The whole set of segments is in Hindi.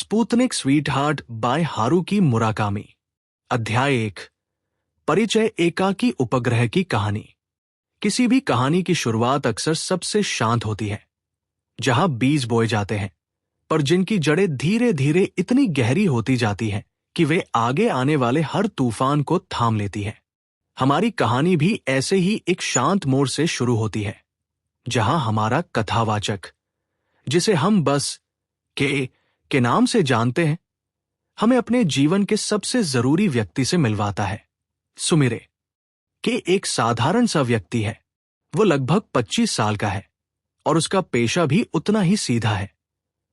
Sputnik Sweetheart by Haruki Murakami. अध्याय 1। परिचय। एकाकी उपग्रह की कहानी। किसी भी कहानी की शुरुआत अक्सर सबसे शांत होती है, जहां बीज बोए जाते हैं, पर जिनकी जड़ें धीरे धीरे इतनी गहरी होती जाती हैं कि वे आगे आने वाले हर तूफान को थाम लेती हैं। हमारी कहानी भी ऐसे ही एक शांत मोड़ से शुरू होती है, जहां हमारा कथावाचक, जिसे हम बस के नाम से जानते हैं, हमें अपने जीवन के सबसे जरूरी व्यक्ति से मिलवाता है। सुमिरे के एक साधारण सा व्यक्ति है। वो लगभग 25 साल का है और उसका पेशा भी उतना ही सीधा है,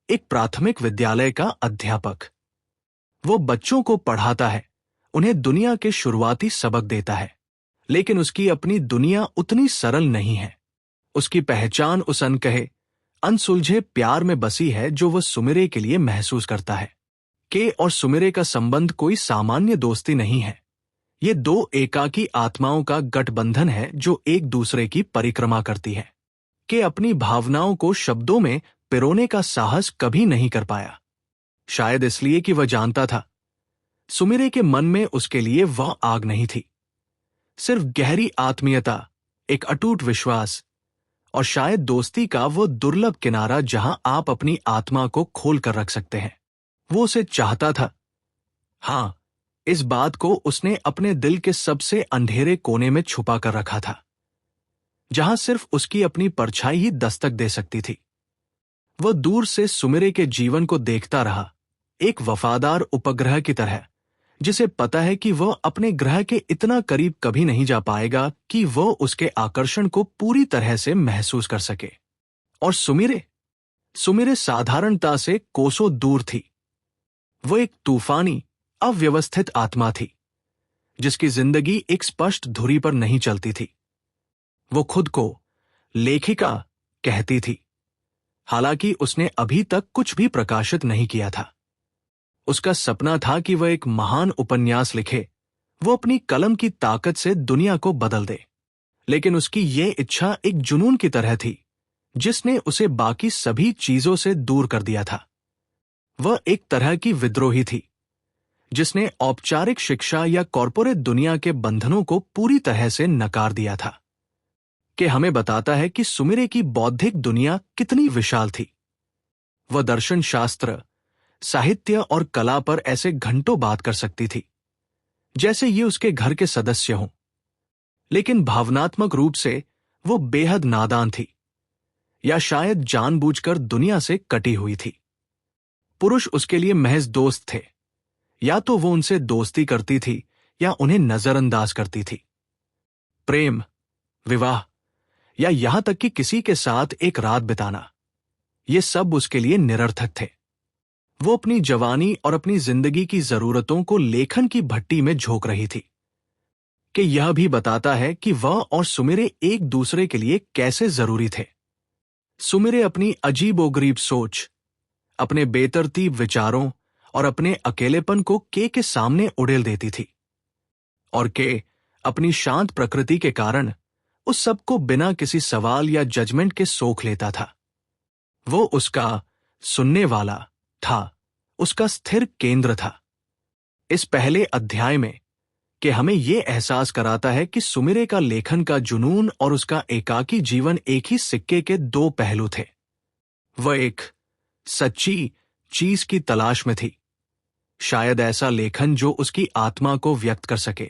एक प्राथमिक विद्यालय का अध्यापक। वो बच्चों को पढ़ाता है, उन्हें दुनिया के शुरुआती सबक देता है, लेकिन उसकी अपनी दुनिया उतनी सरल नहीं है। उसकी पहचान उस अनकहे, अनसुलझे प्यार में बसी है जो वह सुमिरे के लिए महसूस करता है। के और सुमिरे का संबंध कोई सामान्य दोस्ती नहीं है। ये दो एकाकी आत्माओं का गठबंधन है जो एक दूसरे की परिक्रमा करती है। के अपनी भावनाओं को शब्दों में पिरोने का साहस कभी नहीं कर पाया, शायद इसलिए कि वह जानता था सुमिरे के मन में उसके लिए वह आग नहीं थी, सिर्फ गहरी आत्मीयता, एक अटूट विश्वास और शायद दोस्ती का वो दुर्लभ किनारा जहां आप अपनी आत्मा को खोल कर रख सकते हैं। वो उसे चाहता था। हां, इस बात को उसने अपने दिल के सबसे अंधेरे कोने में छुपा कर रखा था, जहां सिर्फ उसकी अपनी परछाई ही दस्तक दे सकती थी। वह दूर से सुमिरे के जीवन को देखता रहा, एक वफादार उपग्रह की तरह, जिसे पता है कि वह अपने ग्रह के इतना करीब कभी नहीं जा पाएगा कि वह उसके आकर्षण को पूरी तरह से महसूस कर सके। और सुमिरे साधारणता से कोसों दूर थी। वह एक तूफानी, अव्यवस्थित आत्मा थी, जिसकी जिंदगी एक स्पष्ट धुरी पर नहीं चलती थी। वो खुद को लेखिका कहती थी, हालांकि उसने अभी तक कुछ भी प्रकाशित नहीं किया था। उसका सपना था कि वह एक महान उपन्यास लिखे, वो अपनी कलम की ताकत से दुनिया को बदल दे। लेकिन उसकी ये इच्छा एक जुनून की तरह थी, जिसने उसे बाकी सभी चीजों से दूर कर दिया था। वह एक तरह की विद्रोही थी, जिसने औपचारिक शिक्षा या कॉरपोरेट दुनिया के बंधनों को पूरी तरह से नकार दिया था। कि हमें बताता है कि सुमिरे की बौद्धिक दुनिया कितनी विशाल थी। वह दर्शन शास्त्र, साहित्य और कला पर ऐसे घंटों बात कर सकती थी, जैसे ये उसके घर के सदस्य हों। लेकिन भावनात्मक रूप से वो बेहद नादान थी, या शायद जानबूझकर दुनिया से कटी हुई थी। पुरुष उसके लिए महज दोस्त थे, या तो वो उनसे दोस्ती करती थी या उन्हें नजरअंदाज करती थी। प्रेम, विवाह या यहां तक कि किसी के साथ एक रात बिताना, ये सब उसके लिए निरर्थक थे। वो अपनी जवानी और अपनी जिंदगी की जरूरतों को लेखन की भट्टी में झोंक रही थी। कि यह भी बताता है कि वह और सुमिरे एक दूसरे के लिए कैसे जरूरी थे। सुमिरे अपनी अजीबोगरीब सोच, अपने बेतरतीब विचारों और अपने अकेलेपन को के सामने उड़ेल देती थी, और के अपनी शांत प्रकृति के कारण उस सबको बिना किसी सवाल या जजमेंट के सोख लेता था। वो उसका सुनने वाला था, उसका स्थिर केंद्र था। इस पहले अध्याय में कि हमें यह एहसास कराता है कि सुमिरे का लेखन का जुनून और उसका एकाकी जीवन एक ही सिक्के के दो पहलू थे। वह एक सच्ची चीज की तलाश में थी, शायद ऐसा लेखन जो उसकी आत्मा को व्यक्त कर सके,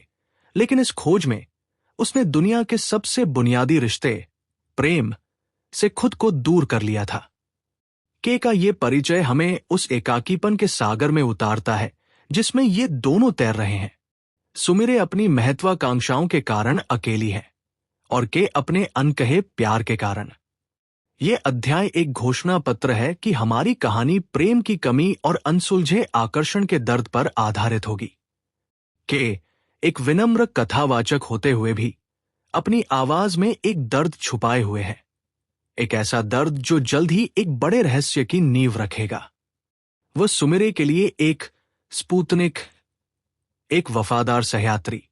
लेकिन इस खोज में उसने दुनिया के सबसे बुनियादी रिश्ते, प्रेम से खुद को दूर कर लिया था। के का ये परिचय हमें उस एकाकीपन के सागर में उतारता है जिसमें ये दोनों तैर रहे हैं। सुमिरे अपनी महत्वाकांक्षाओं के कारण अकेली है, और के अपने अनकहे प्यार के कारण। यह अध्याय एक घोषणा पत्र है कि हमारी कहानी प्रेम की कमी और अनसुलझे आकर्षण के दर्द पर आधारित होगी। के एक विनम्र कथावाचक होते हुए भी अपनी आवाज में एक दर्द छुपाए हुए है, एक ऐसा दर्द जो जल्द ही एक बड़े रहस्य की नींव रखेगा। वह सुमिरे के लिए एक स्पुतनिक, एक वफादार सहयात्री,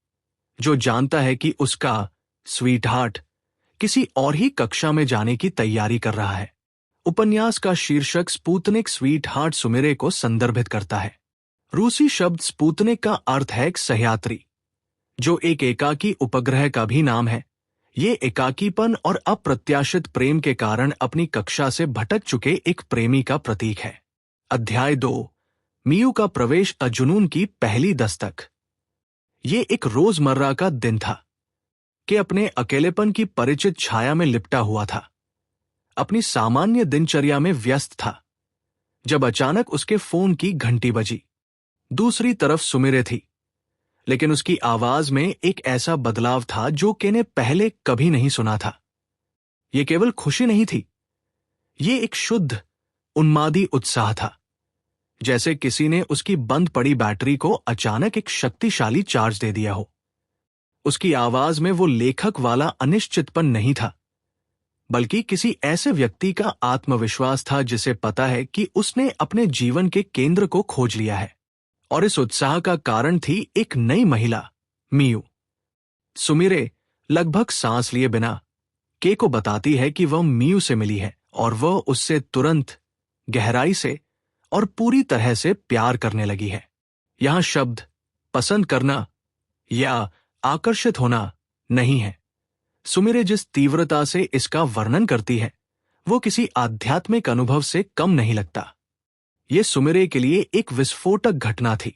जो जानता है कि उसका स्वीटहार्ट किसी और ही कक्षा में जाने की तैयारी कर रहा है। उपन्यास का शीर्षक स्पुतनिक स्वीट हार्ट सुमिरे को संदर्भित करता है। रूसी शब्द स्पुतनिक का अर्थ है एक सहयात्री, जो एक एकाकी उपग्रह का भी नाम है। ये एकाकीपन और अप्रत्याशित प्रेम के कारण अपनी कक्षा से भटक चुके एक प्रेमी का प्रतीक है। अध्याय 2, मियू का प्रवेश जुनून की पहली दस्तक। ये एक रोजमर्रा का दिन था कि अपने अकेलेपन की परिचित छाया में लिपटा हुआ था, अपनी सामान्य दिनचर्या में व्यस्त था, जब अचानक उसके फोन की घंटी बजी। दूसरी तरफ सुमिरे थी, लेकिन उसकी आवाज में एक ऐसा बदलाव था जो के ने पहले कभी नहीं सुना था। यह केवल खुशी नहीं थी, ये एक शुद्ध उन्मादी उत्साह था, जैसे किसी ने उसकी बंद पड़ी बैटरी को अचानक एक शक्तिशाली चार्ज दे दिया हो। उसकी आवाज में वो लेखक वाला अनिश्चितपन नहीं था, बल्कि किसी ऐसे व्यक्ति का आत्मविश्वास था जिसे पता है कि उसने अपने जीवन के केंद्र को खोज लिया है। और इस उत्साह का कारण थी एक नई महिला, मियू। सुमिरे लगभग सांस लिए बिना के को बताती है कि वह मियू से मिली है और वह उससे तुरंत, गहराई से और पूरी तरह से प्यार करने लगी है। यहां शब्द पसंद करना या आकर्षित होना नहीं है। सुमिरे जिस तीव्रता से इसका वर्णन करती है, वो किसी आध्यात्मिक अनुभव से कम नहीं लगता। ये सुमिरे के लिए एक विस्फोटक घटना थी,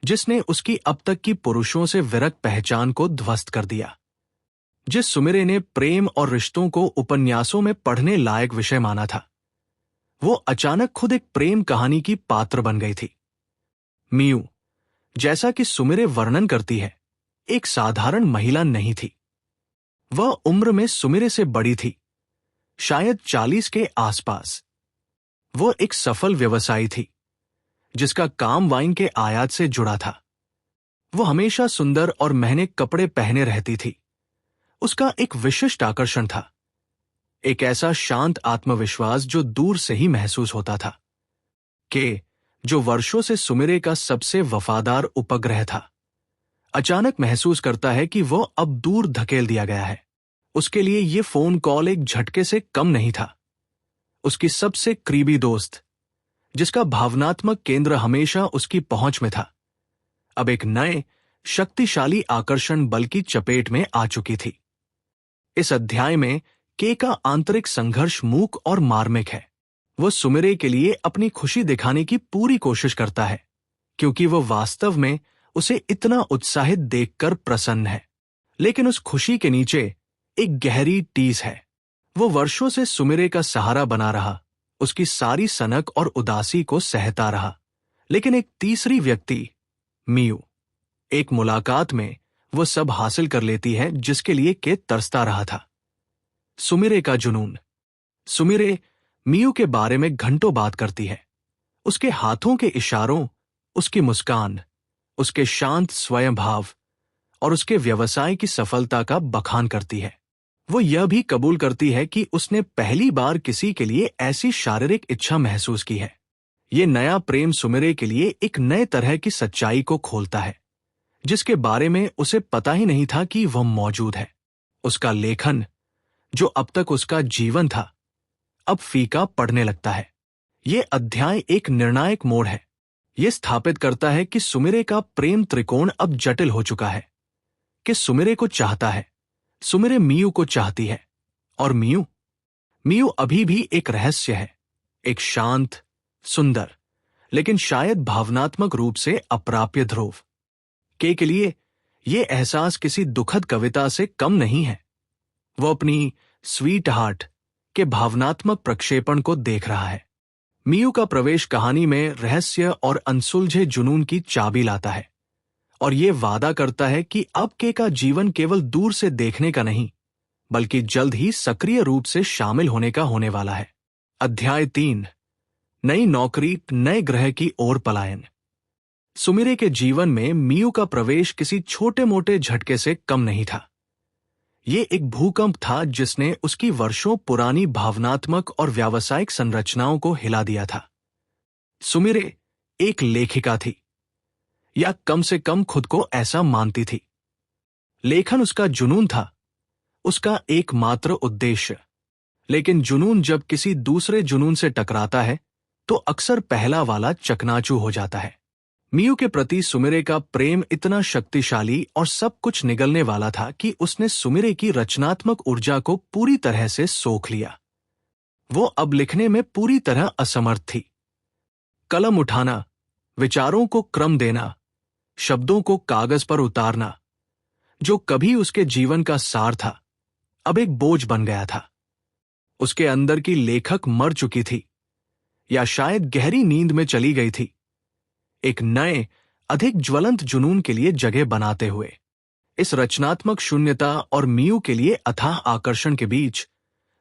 जिसने उसकी अब तक की पुरुषों से विरक्त पहचान को ध्वस्त कर दिया। जिस सुमिरे ने प्रेम और रिश्तों को उपन्यासों में पढ़ने लायक विषय माना था, वो अचानक खुद एक प्रेम कहानी की पात्र बन गई थी। मियू, जैसा कि सुमिरे वर्णन करती है, एक साधारण महिला नहीं थी। वह उम्र में सुमिरे से बड़ी थी, शायद 40 के आसपास। वह एक सफल व्यवसायी थी, जिसका काम वाइन के आयात से जुड़ा था। वो हमेशा सुंदर और महंगे कपड़े पहने रहती थी। उसका एक विशिष्ट आकर्षण था, एक ऐसा शांत आत्मविश्वास जो दूर से ही महसूस होता था। के, जो वर्षों से सुमिरे का सबसे वफादार उपग्रह था, अचानक महसूस करता है कि वह अब दूर धकेल दिया गया है। उसके लिए यह फोन कॉल एक झटके से कम नहीं था। उसकी सबसे करीबी दोस्त, जिसका भावनात्मक केंद्र हमेशा उसकी पहुंच में था, अब एक नए शक्तिशाली आकर्षण बल की चपेट में आ चुकी थी। इस अध्याय में के का आंतरिक संघर्ष मूक और मार्मिक है। वह सुमिरे के लिए अपनी खुशी दिखाने की पूरी कोशिश करता है, क्योंकि वह वास्तव में उसे इतना उत्साहित देखकर प्रसन्न है। लेकिन उस खुशी के नीचे एक गहरी टीस है। वो वर्षों से सुमिरे का सहारा बना रहा, उसकी सारी सनक और उदासी को सहता रहा। लेकिन एक तीसरी व्यक्ति, मियू, एक मुलाकात में वो सब हासिल कर लेती है जिसके लिए के तरसता रहा था। सुमिरे का जुनून। सुमिरे मियू के बारे में घंटों बात करती है। उसके हाथों के इशारों, उसकी मुस्कान, उसके शांत स्वयं भाव और उसके व्यवसाय की सफलता का बखान करती है। वो यह भी कबूल करती है कि उसने पहली बार किसी के लिए ऐसी शारीरिक इच्छा महसूस की है। ये नया प्रेम सुमिरे के लिए एक नए तरह की सच्चाई को खोलता है, जिसके बारे में उसे पता ही नहीं था कि वह मौजूद है। उसका लेखन, जो अब तक उसका जीवन था, अब फीका पड़ने लगता है। ये अध्याय एक निर्णायक मोड़ है। यह स्थापित करता है कि सुमिरे का प्रेम त्रिकोण अब जटिल हो चुका है, कि सुमिरे को चाहता है, सुमिरे मियू को चाहती है, और मियू अभी भी एक रहस्य है, एक शांत, सुंदर, लेकिन शायद भावनात्मक रूप से अप्राप्य ध्रुव। के लिए यह एहसास किसी दुखद कविता से कम नहीं है। वो अपनी स्वीट हार्ट के भावनात्मक प्रक्षेपण को देख रहा है। मियू का प्रवेश कहानी में रहस्य और अनसुलझे जुनून की चाबी लाता है, और ये वादा करता है कि अब के का जीवन केवल दूर से देखने का नहीं, बल्कि जल्द ही सक्रिय रूप से शामिल होने का होने वाला है। अध्याय 3, नई नौकरी, नए ग्रह की ओर पलायन। सुमिरे के जीवन में मियू का प्रवेश किसी छोटे मोटे झटके से कम नहीं था। ये एक भूकंप था जिसने उसकी वर्षों पुरानी भावनात्मक और व्यावसायिक संरचनाओं को हिला दिया था। सुमिरे एक लेखिका थी, या कम से कम खुद को ऐसा मानती थी। लेखन उसका जुनून था, उसका एकमात्र उद्देश्य। लेकिन जुनून जब किसी दूसरे जुनून से टकराता है तो अक्सर पहला वाला चकनाचूर हो जाता है। मियू के प्रति सुमिरे का प्रेम इतना शक्तिशाली और सब कुछ निगलने वाला था कि उसने सुमिरे की रचनात्मक ऊर्जा को पूरी तरह से सोख लिया। वो अब लिखने में पूरी तरह असमर्थ थी। कलम उठाना, विचारों को क्रम देना, शब्दों को कागज पर उतारना, जो कभी उसके जीवन का सार था, अब एक बोझ बन गया था। उसके अंदर की लेखक मर चुकी थी या शायद गहरी नींद में चली गई थी, एक नए, अधिक ज्वलंत जुनून के लिए जगह बनाते हुए। इस रचनात्मक शून्यता और मियू के लिए अथाह आकर्षण के बीच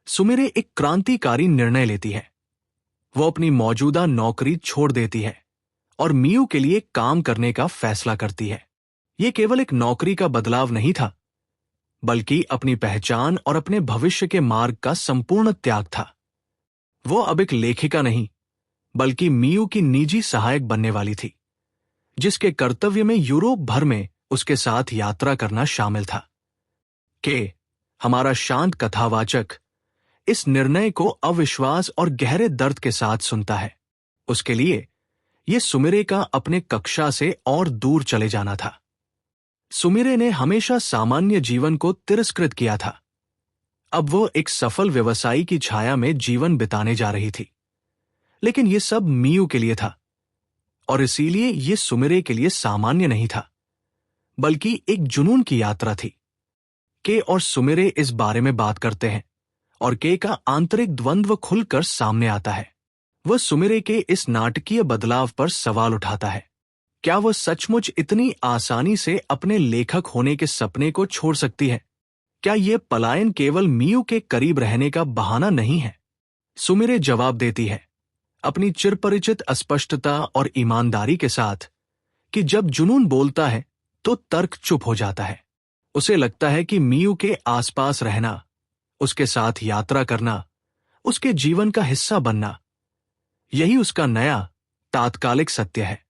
सुमिरे एक क्रांतिकारी निर्णय लेती है। वो अपनी मौजूदा नौकरी छोड़ देती है और मियू के लिए काम करने का फैसला करती है। ये केवल एक नौकरी का बदलाव नहीं था, बल्कि अपनी पहचान और अपने भविष्य के मार्ग का संपूर्ण त्याग था। वो अब एक लेखिका नहीं, बल्कि मियू की निजी सहायक बनने वाली थी, जिसके कर्तव्य में यूरोप भर में उसके साथ यात्रा करना शामिल था। के हमारा शांत कथावाचक इस निर्णय को अविश्वास और गहरे दर्द के साथ सुनता है। उसके लिए यह सुमिरे का अपने कक्षा से और दूर चले जाना था। सुमिरे ने हमेशा सामान्य जीवन को तिरस्कृत किया था। अब वो एक सफल व्यवसायी की छाया में जीवन बिताने जा रही थी। लेकिन यह सब मियू के लिए था, और इसीलिए यह सुमिरे के लिए सामान्य नहीं था, बल्कि एक जुनून की यात्रा थी। के और सुमिरे इस बारे में बात करते हैं, और के का आंतरिक द्वंद्व खुलकर सामने आता है। वह सुमिरे के इस नाटकीय बदलाव पर सवाल उठाता है। क्या वह सचमुच इतनी आसानी से अपने लेखक होने के सपने को छोड़ सकती है? क्या यह पलायन केवल मियू के करीब रहने का बहाना नहीं है? सुमिरे जवाब देती है, अपनी चिरपरिचित अस्पष्टता और ईमानदारी के साथ, कि जब जुनून बोलता है तो तर्क चुप हो जाता है। उसे लगता है कि मियू के आसपास रहना, उसके साथ यात्रा करना, उसके जीवन का हिस्सा बनना, यही उसका नया तात्कालिक सत्य है।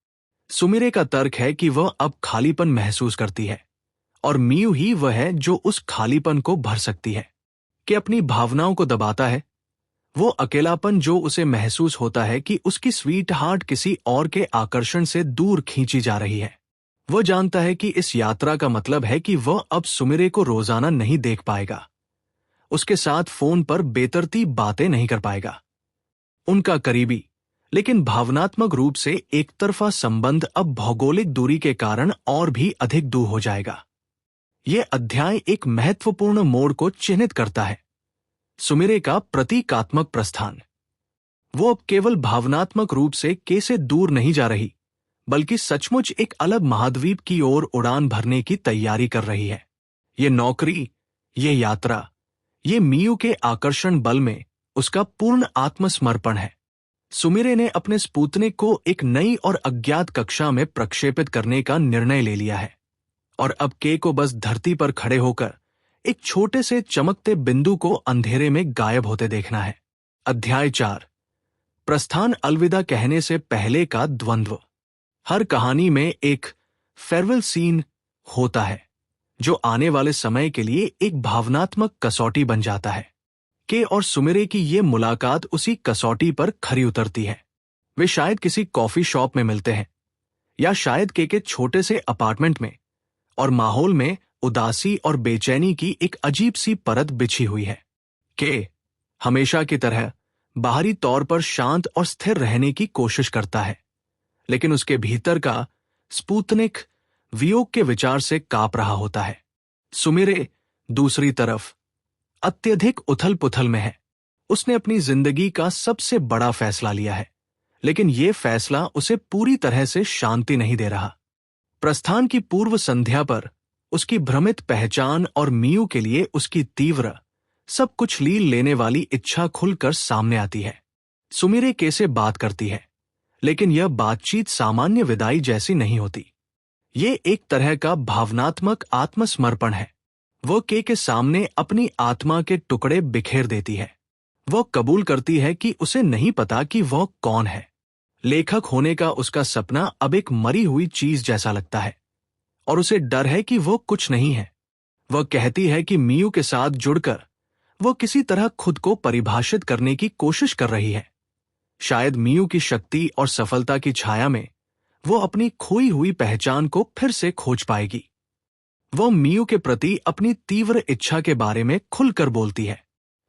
सुमिरे का तर्क है कि वह अब खालीपन महसूस करती है, और मियू ही वह है जो उस खालीपन को भर सकती है। कि अपनी भावनाओं को दबाता है, वो अकेलापन जो उसे महसूस होता है कि उसकी स्वीट हार्ट किसी और के आकर्षण से दूर खींची जा रही है। वह जानता है कि इस यात्रा का मतलब है कि वह अब सुमिरे को रोजाना नहीं देख पाएगा, उसके साथ फोन पर बेतरतीब बातें नहीं कर पाएगा। उनका करीबी लेकिन भावनात्मक रूप से एक तरफा संबंध अब भौगोलिक दूरी के कारण और भी अधिक दूर हो जाएगा। यह अध्याय एक महत्वपूर्ण मोड़ को चिन्हित करता है, सुमिरे का प्रतीकात्मक प्रस्थान। वो अब केवल भावनात्मक रूप से के से दूर नहीं जा रही, बल्कि सचमुच एक अलग महाद्वीप की ओर उड़ान भरने की तैयारी कर रही है। ये नौकरी, ये यात्रा, ये मियू के आकर्षण बल में उसका पूर्ण आत्मसमर्पण है। सुमिरे ने अपने स्पुतनिक को एक नई और अज्ञात कक्षा में प्रक्षेपित करने का निर्णय ले लिया है, और अब के को बस धरती पर खड़े होकर एक छोटे से चमकते बिंदु को अंधेरे में गायब होते देखना है। अध्याय 4, प्रस्थान अलविदा कहने से पहले का द्वंद्व। हर कहानी में एक फेयरवेल सीन होता है, जो आने वाले समय के लिए एक भावनात्मक कसौटी बन जाता है। के और सुमिरे की ये मुलाकात उसी कसौटी पर खरी उतरती है। वे शायद किसी कॉफी शॉप में मिलते हैं, या शायद के छोटे से अपार्टमेंट में, और माहौल में उदासी और बेचैनी की एक अजीब सी परत बिछी हुई है। के हमेशा की तरह बाहरी तौर पर शांत और स्थिर रहने की कोशिश करता है, लेकिन उसके भीतर का स्पुतनिक वियोग के विचार से कांप रहा होता है। सुमिरे दूसरी तरफ अत्यधिक उथल पुथल में है। उसने अपनी जिंदगी का सबसे बड़ा फैसला लिया है, लेकिन यह फैसला उसे पूरी तरह से शांति नहीं दे रहा। प्रस्थान की पूर्व संध्या पर उसकी भ्रमित पहचान और मियू के लिए उसकी तीव्र, सब कुछ लील लेने वाली इच्छा खुलकर सामने आती है। सुमिरे के से बात करती है, लेकिन यह बातचीत सामान्य विदाई जैसी नहीं होती। ये एक तरह का भावनात्मक आत्मसमर्पण है। वह के सामने अपनी आत्मा के टुकड़े बिखेर देती है। वह कबूल करती है कि उसे नहीं पता कि वह कौन है। लेखक होने का उसका सपना अब एक मरी हुई चीज जैसा लगता है, और उसे डर है कि वह कुछ नहीं है। वह कहती है कि मियू के साथ जुड़कर वो किसी तरह खुद को परिभाषित करने की कोशिश कर रही है। शायद मियू की शक्ति और सफलता की छाया में वो अपनी खोई हुई पहचान को फिर से खोज पाएगी। वो मियू के प्रति अपनी तीव्र इच्छा के बारे में खुलकर बोलती है।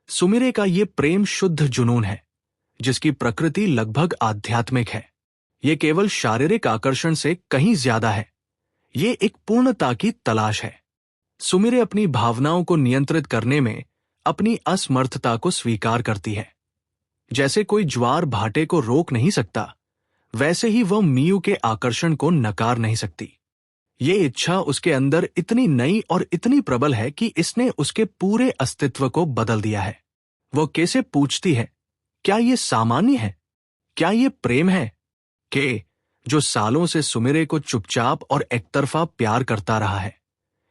सुमिरे का ये प्रेम शुद्ध जुनून है, जिसकी प्रकृति लगभग आध्यात्मिक है। ये केवल शारीरिक आकर्षण से कहीं ज्यादा है। ये एक पूर्णता की तलाश है। सुमिरे अपनी भावनाओं को नियंत्रित करने में अपनी असमर्थता को स्वीकार करती है। जैसे कोई ज्वार भाटे को रोक नहीं सकता, वैसे ही वह मियू के आकर्षण को नकार नहीं सकती। ये इच्छा उसके अंदर इतनी नई और इतनी प्रबल है कि इसने उसके पूरे अस्तित्व को बदल दिया है। वो कैसे पूछती है, क्या ये सामान्य है? क्या ये प्रेम है? के जो सालों से सुमिरे को चुपचाप और एकतरफा प्यार करता रहा है,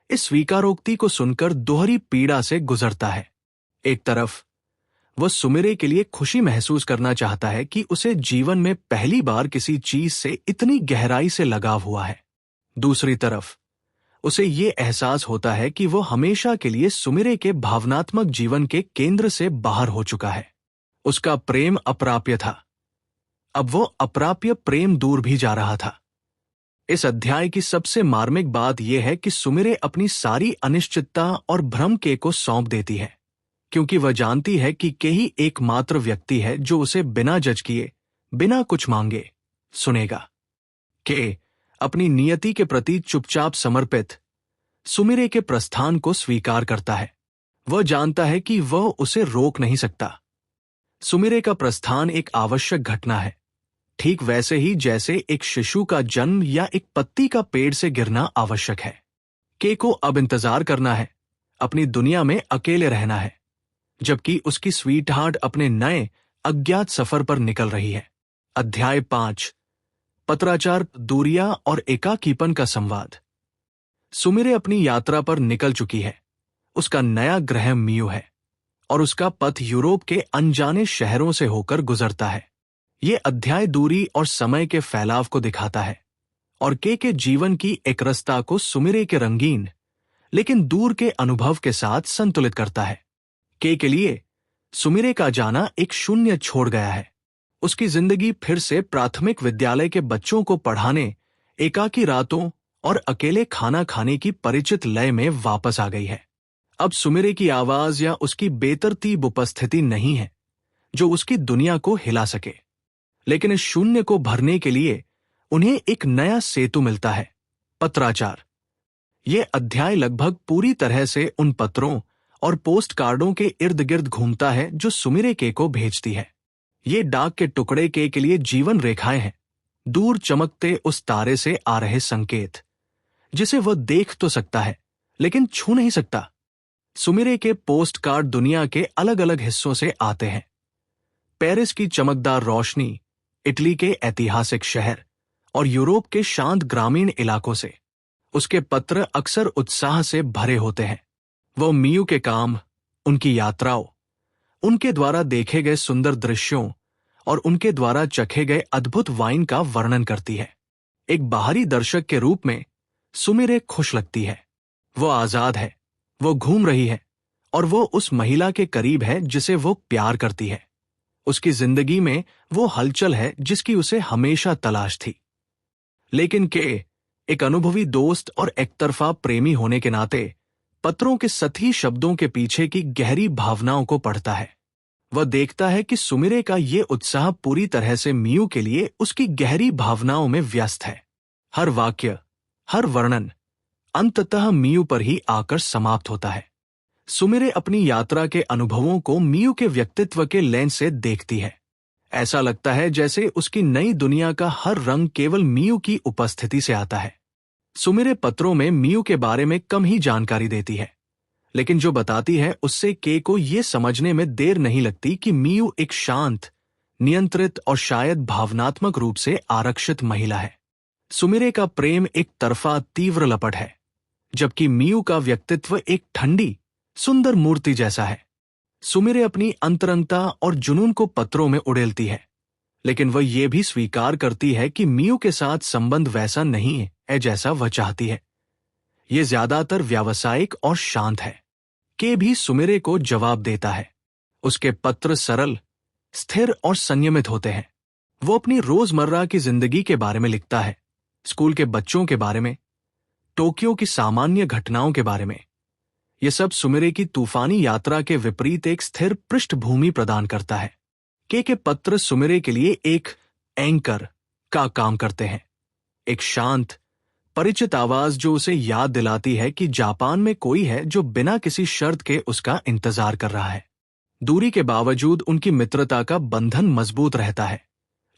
इस स्वीकारोक्ति को सुनकर दोहरी पीड़ा से गुजरता है। एक तरफ वह सुमिरे के लिए खुशी महसूस करना चाहता है कि उसे जीवन में पहली बार किसी चीज से इतनी गहराई से लगाव हुआ है। दूसरी तरफ उसे ये एहसास होता है कि वो हमेशा के लिए सुमिरे के भावनात्मक जीवन के केंद्र से बाहर हो चुका है। उसका प्रेम अप्राप्य था, अब वो अप्राप्य प्रेम दूर भी जा रहा था। इस अध्याय की सबसे मार्मिक बात यह है कि सुमिरे अपनी सारी अनिश्चितता और भ्रम के को सौंप देती है, क्योंकि वह जानती है कि के ही एकमात्र व्यक्ति है जो उसे बिना जज किए, बिना कुछ मांगे सुनेगा। के अपनी नियति के प्रति चुपचाप समर्पित सुमिरे के प्रस्थान को स्वीकार करता है। वह जानता है कि वह उसे रोक नहीं सकता। सुमिरे का प्रस्थान एक आवश्यक घटना है, ठीक वैसे ही जैसे एक शिशु का जन्म या एक पत्ती का पेड़ से गिरना आवश्यक है। के को अब इंतजार करना है, अपनी दुनिया में अकेले रहना है, जबकि उसकी स्वीटहार्ट अपने नए अज्ञात सफर पर निकल रही है। अध्याय 5, पत्राचार, दूरिया और एकाकीपन का संवाद। सुमिरे अपनी यात्रा पर निकल चुकी है। उसका नया ग्रह मियू है और उसका पथ यूरोप के अनजाने शहरों से होकर गुजरता है। ये अध्याय दूरी और समय के फैलाव को दिखाता है और के जीवन की एकरसता को सुमिरे के रंगीन लेकिन दूर के अनुभव के साथ संतुलित करता है। के लिए सुमिरे का जाना एक शून्य छोड़ गया है। उसकी जिंदगी फिर से प्राथमिक विद्यालय के बच्चों को पढ़ाने, एकाकी रातों और अकेले खाना खाने की परिचित लय में वापस आ गई है। अब सुमिरे की आवाज या उसकी बेतरतीब उपस्थिति नहीं है जो उसकी दुनिया को हिला सके, लेकिन इस शून्य को भरने के लिए उन्हें एक नया सेतु मिलता है, पत्राचार। यह अध्याय लगभग पूरी तरह से उन पत्रों और पोस्ट कार्डों के इर्द गिर्द घूमता है जो सुमिरे के को भेजती है। ये डाक के टुकड़े के लिए जीवन रेखाएं हैं, दूर चमकते उस तारे से आ रहे संकेत जिसे वह देख तो सकता है लेकिन छू नहीं सकता। सुमिरे के पोस्ट कार्ड दुनिया के अलग अलग हिस्सों से आते हैं। पेरिस की चमकदार रोशनी, इटली के ऐतिहासिक शहर और यूरोप के शांत ग्रामीण इलाकों से। उसके पत्र अक्सर उत्साह से भरे होते हैं। वह मियू के काम, उनकी यात्राओं, उनके द्वारा देखे गए सुंदर दृश्यों और उनके द्वारा चखे गए अद्भुत वाइन का वर्णन करती है। एक बाहरी दर्शक के रूप में सुमिरे खुश लगती है। वो आजाद है, वो घूम रही है और वो उस महिला के करीब है जिसे वो प्यार करती है। उसकी जिंदगी में वो हलचल है जिसकी उसे हमेशा तलाश थी। लेकिन के एक अनुभवी दोस्त और एकतरफा प्रेमी होने के नाते पत्रों के सतही शब्दों के पीछे की गहरी भावनाओं को पढ़ता है। वह देखता है कि सुमिरे का ये उत्साह पूरी तरह से मियू के लिए उसकी गहरी भावनाओं में व्यस्त है। हर वाक्य, हर वर्णन अंततः मियू पर ही आकर समाप्त होता है। सुमिरे अपनी यात्रा के अनुभवों को मियू के व्यक्तित्व के लेंस से देखती है। ऐसा लगता है जैसे उसकी नई दुनिया का हर रंग केवल मियू की उपस्थिति से आता है। सुमिरे पत्रों में मियू के बारे में कम ही जानकारी देती है, लेकिन जो बताती है उससे के को ये समझने में देर नहीं लगती कि मियू एक शांत, नियंत्रित और शायद भावनात्मक रूप से आरक्षित महिला है। सुमिरे का प्रेम एक तरफा तीव्र लपट है, जबकि मियू का व्यक्तित्व एक ठंडी, सुंदर मूर्ति जैसा है। सुमिरे अपनी अंतरंगता और जुनून को पत्रों में उड़ेलती है, लेकिन वह ये भी स्वीकार करती है कि मियू के साथ संबंध वैसा नहीं है जैसा वह चाहती है। यह ज्यादातर व्यावसायिक और शांत है। के भी सुमिरे को जवाब देता है। उसके पत्र सरल, स्थिर और संयमित होते हैं। वो अपनी रोजमर्रा की जिंदगी के बारे में लिखता है, स्कूल के बच्चों के बारे में, टोक्यो की सामान्य घटनाओं के बारे में। यह सब सुमिरे की तूफानी यात्रा के विपरीत एक स्थिर पृष्ठभूमि प्रदान करता है। के पत्र सुमिरे के लिए एक एंकर का काम करते हैं, एक शांत, परिचित आवाज जो उसे याद दिलाती है कि जापान में कोई है जो बिना किसी शर्त के उसका इंतजार कर रहा है। दूरी के बावजूद उनकी मित्रता का बंधन मजबूत रहता है,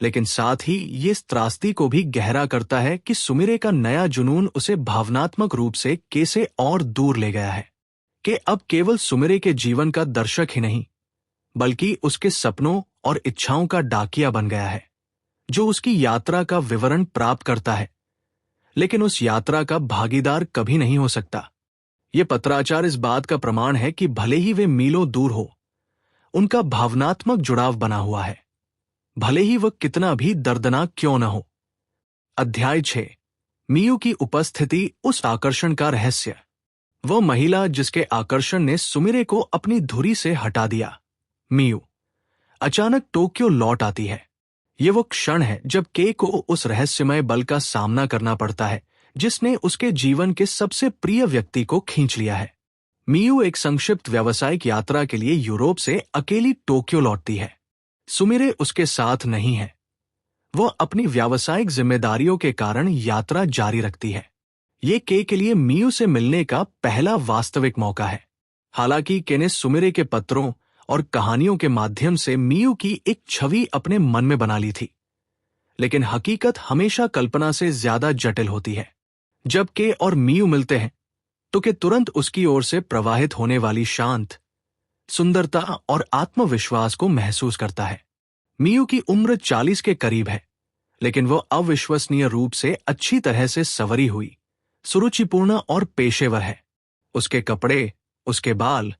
लेकिन साथ ही ये इस त्रासदी को भी गहरा करता है कि सुमिरे का नया जुनून उसे भावनात्मक रूप से के से और दूर ले गया है। कि अब केवल सुमिरे के जीवन का दर्शक ही नहीं, बल्कि उसके सपनों और इच्छाओं का डाकिया बन गया है, जो उसकी यात्रा का विवरण प्राप्त करता है, लेकिन उस यात्रा का भागीदार कभी नहीं हो सकता। यह पत्राचार इस बात का प्रमाण है कि भले ही वे मीलों दूर हो, उनका भावनात्मक जुड़ाव बना हुआ है, भले ही वह कितना भी दर्दनाक क्यों न हो। अध्याय 6। मियू की उपस्थिति, उस आकर्षण का रहस्य। वह महिला जिसके आकर्षण ने सुमिरे को अपनी धुरी से हटा दिया, मियू, अचानक टोक्यो लौट आती है। यह वो क्षण है जब के को उस रहस्यमय बल का सामना करना पड़ता है जिसने उसके जीवन के सबसे प्रिय व्यक्ति को खींच लिया है। मियू एक संक्षिप्त व्यावसायिक यात्रा के लिए यूरोप से अकेली टोक्यो लौटती है। सुमिरे उसके साथ नहीं है। वह अपनी व्यावसायिक जिम्मेदारियों के कारण यात्रा जारी रखती है। ये के लिए मियू से मिलने का पहला वास्तविक मौका है। हालांकि के ने सुमिरे के पत्रों और कहानियों के माध्यम से मियू की एक छवि अपने मन में बना ली थी, लेकिन हकीकत हमेशा कल्पना से ज्यादा जटिल होती है। जब के और मियू मिलते हैं तो के तुरंत उसकी ओर से प्रवाहित होने वाली शांत, सुंदरता और आत्मविश्वास को महसूस करता है। मियू की उम्र 40 के करीब है, लेकिन वह अविश्वसनीय रूप से अच्छी तरह से संवरी हुई, सुरुचिपूर्ण और पेशेवर है। उसके कपड़े, उसके बाल,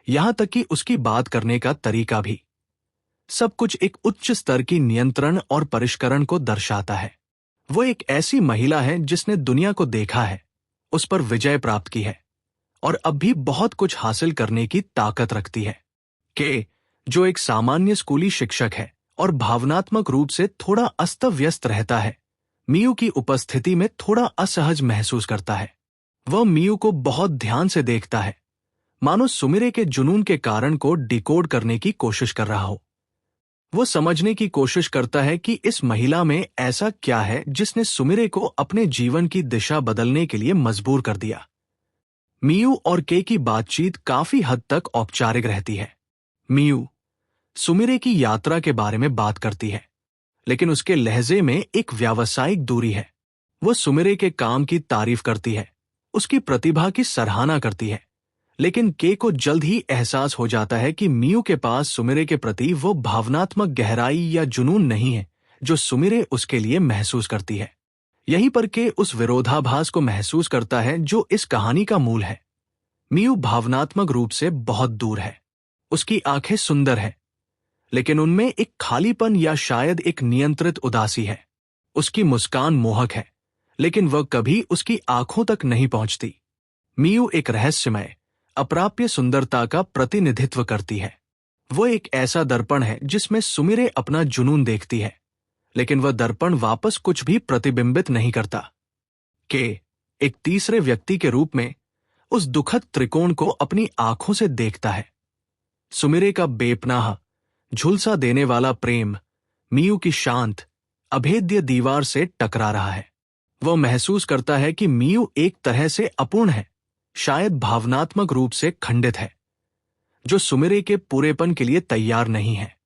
यहां तक कि उसकी बात करने का तरीका भी, सब कुछ एक उच्च स्तर की नियंत्रण और परिष्करण को दर्शाता है। वो एक ऐसी महिला है जिसने दुनिया को देखा है, उस पर विजय प्राप्त की है और अब भी बहुत कुछ हासिल करने की ताकत रखती है। के, जो एक सामान्य स्कूली शिक्षक है और भावनात्मक रूप से थोड़ा अस्त व्यस्त रहता है, मियू की उपस्थिति में थोड़ा असहज महसूस करता है। वह मियू को बहुत ध्यान से देखता है, मानो सुमिरे के जुनून के कारण को डिकोड करने की कोशिश कर रहा हो। वो समझने की कोशिश करता है कि इस महिला में ऐसा क्या है जिसने सुमिरे को अपने जीवन की दिशा बदलने के लिए मजबूर कर दिया। मियू और के की बातचीत काफी हद तक औपचारिक रहती है। मियू सुमिरे की यात्रा के बारे में बात करती है, लेकिन उसके लहजे में एक व्यावसायिक दूरी है। वो सुमिरे के काम की तारीफ करती है, उसकी प्रतिभा की सराहना करती है, लेकिन के को जल्द ही एहसास हो जाता है कि मियू के पास सुमिरे के प्रति वो भावनात्मक गहराई या जुनून नहीं है जो सुमिरे उसके लिए महसूस करती है। यहीं पर के उस विरोधाभास को महसूस करता है जो इस कहानी का मूल है। मियू भावनात्मक रूप से बहुत दूर है। उसकी आंखें सुंदर है, लेकिन उनमें एक खालीपन या शायद एक नियंत्रित उदासी है। उसकी मुस्कान मोहक है, लेकिन वह कभी उसकी आंखों तक नहीं पहुंचती। मियू एक रहस्यमय, अप्राप्य सुंदरता का प्रतिनिधित्व करती है। वो एक ऐसा दर्पण है जिसमें सुमिरे अपना जुनून देखती है, लेकिन वह दर्पण वापस कुछ भी प्रतिबिंबित नहीं करता। के एक तीसरे व्यक्ति के रूप में उस दुखद त्रिकोण को अपनी आंखों से देखता है। सुमिरे का बेपनाह, झुलसा देने वाला प्रेम मियू की शांत, अभेद्य दीवार से टकरा रहा है। वह महसूस करता है कि मियू एक तरह से अपूर्ण है, शायद भावनात्मक रूप से खंडित है, जो सुमिरे के पूरेपन के लिए तैयार नहीं है।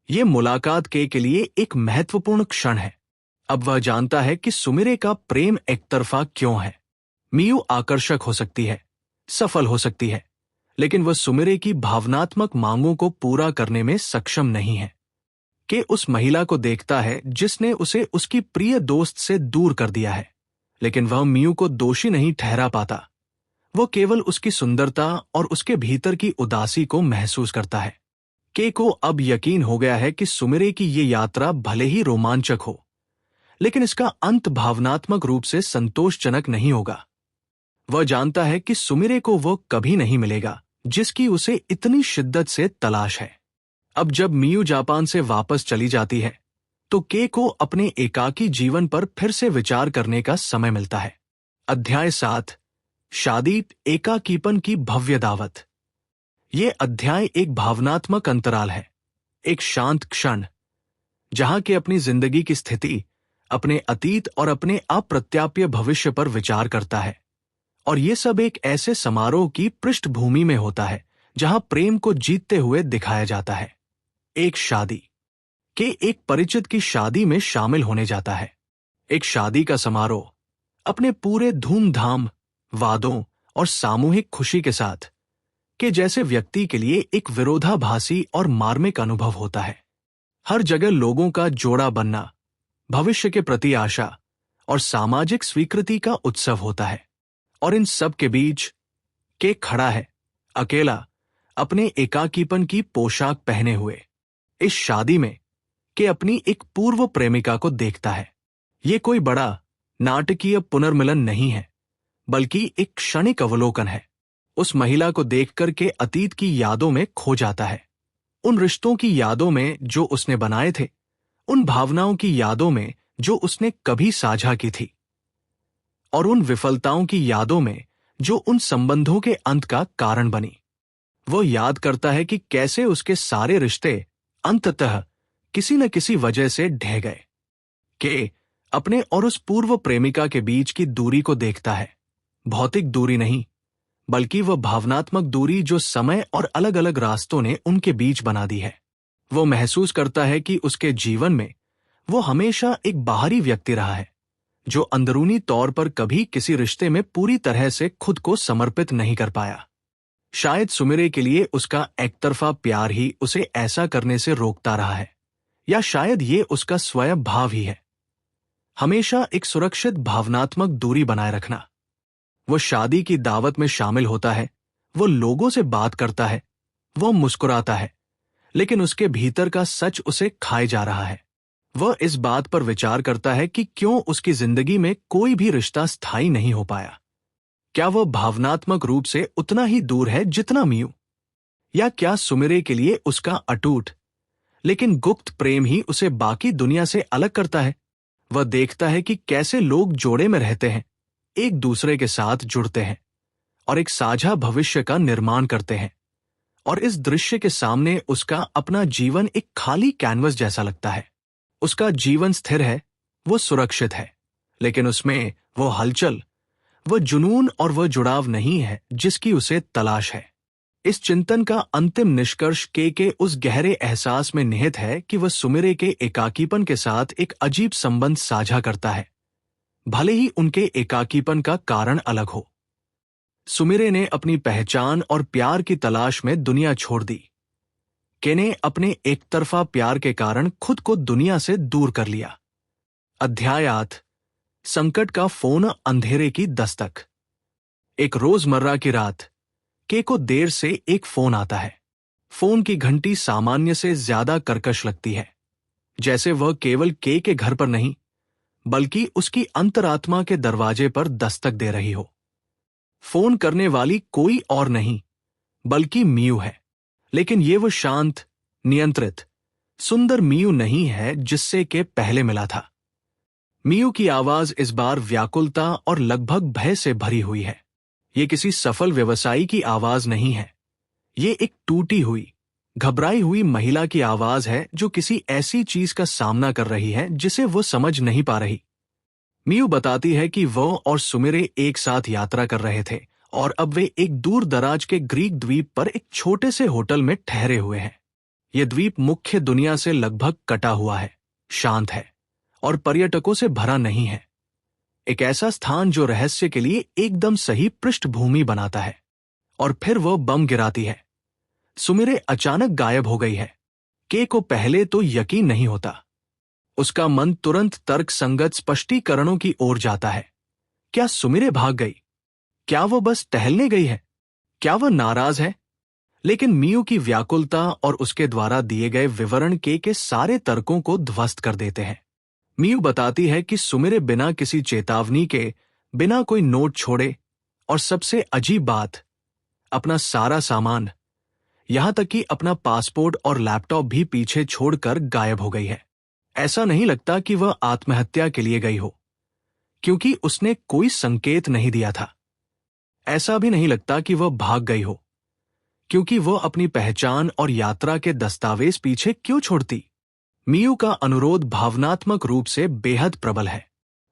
यह मुलाकात के लिए एक महत्वपूर्ण क्षण है। अब वह जानता है कि सुमिरे का प्रेम एकतरफा क्यों है। मियू आकर्षक हो सकती है, सफल हो सकती है, लेकिन वह सुमिरे की भावनात्मक मांगों को पूरा करने में सक्षम नहीं है। के उस महिला को देखता है जिसने उसे उसकी प्रिय दोस्त से दूर कर दिया है, लेकिन वह मियू को दोषी नहीं ठहरा पाता। वो केवल उसकी सुंदरता और उसके भीतर की उदासी को महसूस करता है। के को अब यकीन हो गया है कि सुमिरे की ये यात्रा भले ही रोमांचक हो, लेकिन इसका अंत भावनात्मक रूप से संतोषजनक नहीं होगा। वह जानता है कि सुमिरे को वो कभी नहीं मिलेगा जिसकी उसे इतनी शिद्दत से तलाश है। अब जब मियू जापान से वापस चली जाती है तो के को अपने एकाकी जीवन पर फिर से विचार करने का समय मिलता है। अध्याय 7, शादी एकाकीपन की भव्य दावत। ये अध्याय एक भावनात्मक अंतराल है, एक शांत क्षण जहां के अपनी जिंदगी की स्थिति, अपने अतीत और अपने अप्रत्याप्य भविष्य पर विचार करता है। और ये सब एक ऐसे समारोह की पृष्ठभूमि में होता है जहां प्रेम को जीतते हुए दिखाया जाता है। एक शादी के एक परिचित की शादी में शामिल होने जाता है। एक शादी का समारोह अपने पूरे धूमधाम, वादों और सामूहिक खुशी के साथ के जैसे व्यक्ति के लिए एक विरोधाभासी और मार्मिक अनुभव होता है। हर जगह लोगों का जोड़ा बनना, भविष्य के प्रति आशा और सामाजिक स्वीकृति का उत्सव होता है। और इन सब के बीच के खड़ा है, अकेला, अपने एकाकीपन की पोशाक पहने हुए। इस शादी में के अपनी एक पूर्व प्रेमिका को देखता है। ये कोई बड़ा नाटकीय पुनर्मिलन नहीं है, बल्कि एक क्षणिक अवलोकन है। उस महिला को देखकर के अतीत की यादों में खो जाता है, उन रिश्तों की यादों में जो उसने बनाए थे, उन भावनाओं की यादों में जो उसने कभी साझा की थी, और उन विफलताओं की यादों में जो उन संबंधों के अंत का कारण बनी। वो याद करता है कि कैसे उसके सारे रिश्ते अंततः किसी न किसी वजह से ढह गए। के अपने और उस पूर्व प्रेमिका के बीच की दूरी को देखता है, भौतिक दूरी नहीं, बल्कि वह भावनात्मक दूरी जो समय और अलग अलग रास्तों ने उनके बीच बना दी है। वो महसूस करता है कि उसके जीवन में वो हमेशा एक बाहरी व्यक्ति रहा है, जो अंदरूनी तौर पर कभी किसी रिश्ते में पूरी तरह से खुद को समर्पित नहीं कर पाया। शायद सुमिरे के लिए उसका एकतरफा प्यार ही उसे ऐसा करने से रोकता रहा है, या शायद ये उसका स्वयं भाव ही है, हमेशा एक सुरक्षित भावनात्मक दूरी बनाए रखना। वो शादी की दावत में शामिल होता है, वो लोगों से बात करता है, वो मुस्कुराता है, लेकिन उसके भीतर का सच उसे खाए जा रहा है। वह इस बात पर विचार करता है कि क्यों उसकी जिंदगी में कोई भी रिश्ता स्थायी नहीं हो पाया। क्या वह भावनात्मक रूप से उतना ही दूर है जितना मियू? या क्या सुमिरे के लिए उसका अटूट लेकिन गुप्त प्रेम ही उसे बाकी दुनिया से अलग करता है? वह देखता है कि कैसे लोग जोड़े में रहते हैं, एक दूसरे के साथ जुड़ते हैं और एक साझा भविष्य का निर्माण करते हैं। और इस दृश्य के सामने उसका अपना जीवन एक खाली कैनवस जैसा लगता है। उसका जीवन स्थिर है, वो सुरक्षित है, लेकिन उसमें वो हलचल, वो जुनून और वह जुड़ाव नहीं है जिसकी उसे तलाश है। इस चिंतन का अंतिम निष्कर्ष के उस गहरे एहसास में निहित है कि वह सुमिरे के एकाकीपन के साथ एक अजीब संबंध साझा करता है, भले ही उनके एकाकीपन का कारण अलग हो। सुमिरे ने अपनी पहचान और प्यार की तलाश में दुनिया छोड़ दी। के ने अपने एकतरफा प्यार के कारण खुद को दुनिया से दूर कर लिया। अध्याय 8, संकट का फोन, अंधेरे की दस्तक। एक रोजमर्रा की रात के को देर से एक फोन आता है। फोन की घंटी सामान्य से ज्यादा कर्कश लगती है, जैसे वह केवल के घर पर नहीं, बल्कि उसकी अंतरात्मा के दरवाजे पर दस्तक दे रही हो। फोन करने वाली कोई और नहीं बल्कि मियू है, लेकिन ये वो शांत, नियंत्रित, सुंदर मियू नहीं है जिससे के पहले मिला था। मियू की आवाज इस बार व्याकुलता और लगभग भय से भरी हुई है। ये किसी सफल व्यवसायी की आवाज नहीं है, ये एक टूटी हुई, घबराई हुई महिला की आवाज है जो किसी ऐसी चीज का सामना कर रही है जिसे वो समझ नहीं पा रही। मियू बताती है कि वो और सुमिरे एक साथ यात्रा कर रहे थे और अब वे एक दूर दराज के ग्रीक द्वीप पर एक छोटे से होटल में ठहरे हुए हैं। ये द्वीप मुख्य दुनिया से लगभग कटा हुआ है, शांत है और पर्यटकों से भरा नहीं है। एक ऐसा स्थान जो रहस्य के लिए एकदम सही पृष्ठभूमि बनाता है। और फिर वो बम गिराती है। सुमिरे अचानक गायब हो गई है। के को पहले तो यकीन नहीं होता। उसका मन तुरंत तर्क संगत स्पष्टीकरणों की ओर जाता है। क्या सुमिरे भाग गई? क्या वो बस टहलने गई है? क्या वह नाराज है? लेकिन मियू की व्याकुलता और उसके द्वारा दिए गए विवरण के सारे तर्कों को ध्वस्त कर देते हैं। मियू बताती है कि सुमिरे बिना किसी चेतावनी के, बिना कोई नोट छोड़े, और सबसे अजीब बात, अपना सारा सामान, यहां तक कि अपना पासपोर्ट और लैपटॉप भी पीछे छोड़कर गायब हो गई है। ऐसा नहीं लगता कि वह आत्महत्या के लिए गई हो, क्योंकि उसने कोई संकेत नहीं दिया था। ऐसा भी नहीं लगता कि वह भाग गई हो, क्योंकि वह अपनी पहचान और यात्रा के दस्तावेज पीछे क्यों छोड़ती। मियू का अनुरोध भावनात्मक रूप से बेहद प्रबल है।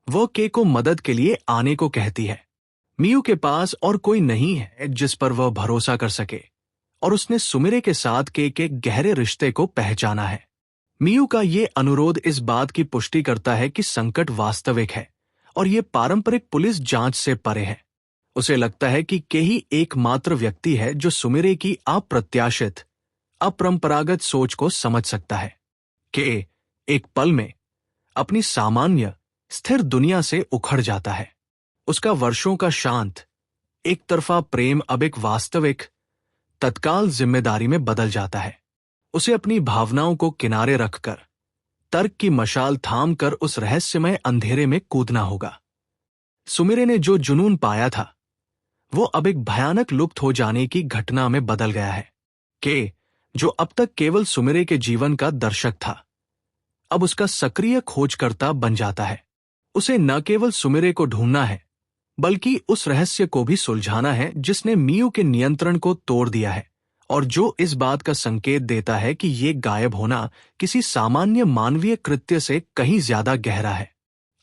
वह के को मदद के लिए आने को कहती है। मियू के पास और कोई नहीं है जिस पर वह भरोसा कर सके, और उसने सुमिरे के साथ के गहरे रिश्ते को पहचाना है। मियू का ये अनुरोध इस बात की पुष्टि करता है कि संकट वास्तविक है और ये पारंपरिक पुलिस जांच से परे है। उसे लगता है कि के ही एकमात्र व्यक्ति है जो सुमिरे की अप्रत्याशित, अपरंपरागत सोच को समझ सकता है। के एक पल में अपनी सामान्य, स्थिर दुनिया से उखड़ जाता है। उसका वर्षों का शांत, एक तरफा प्रेम अब एक वास्तविक, तत्काल जिम्मेदारी में बदल जाता है। उसे अपनी भावनाओं को किनारे रखकर, तर्क की मशाल थाम कर उस रहस्यमय अंधेरे में कूदना होगा। सुमिरे ने जो जुनून पाया था, वो अब एक भयानक लुप्त हो जाने की घटना में बदल गया है। के, जो अब तक केवल सुमिरे के जीवन का दर्शक था, अब उसका सक्रिय खोजकर्ता बन जाता है। उसे न केवल सुमिरे को ढूंढना है, बल्कि उस रहस्य को भी सुलझाना है जिसने मियू के नियंत्रण को तोड़ दिया है और जो इस बात का संकेत देता है कि ये गायब होना किसी सामान्य मानवीय कृत्य से कहीं ज्यादा गहरा है।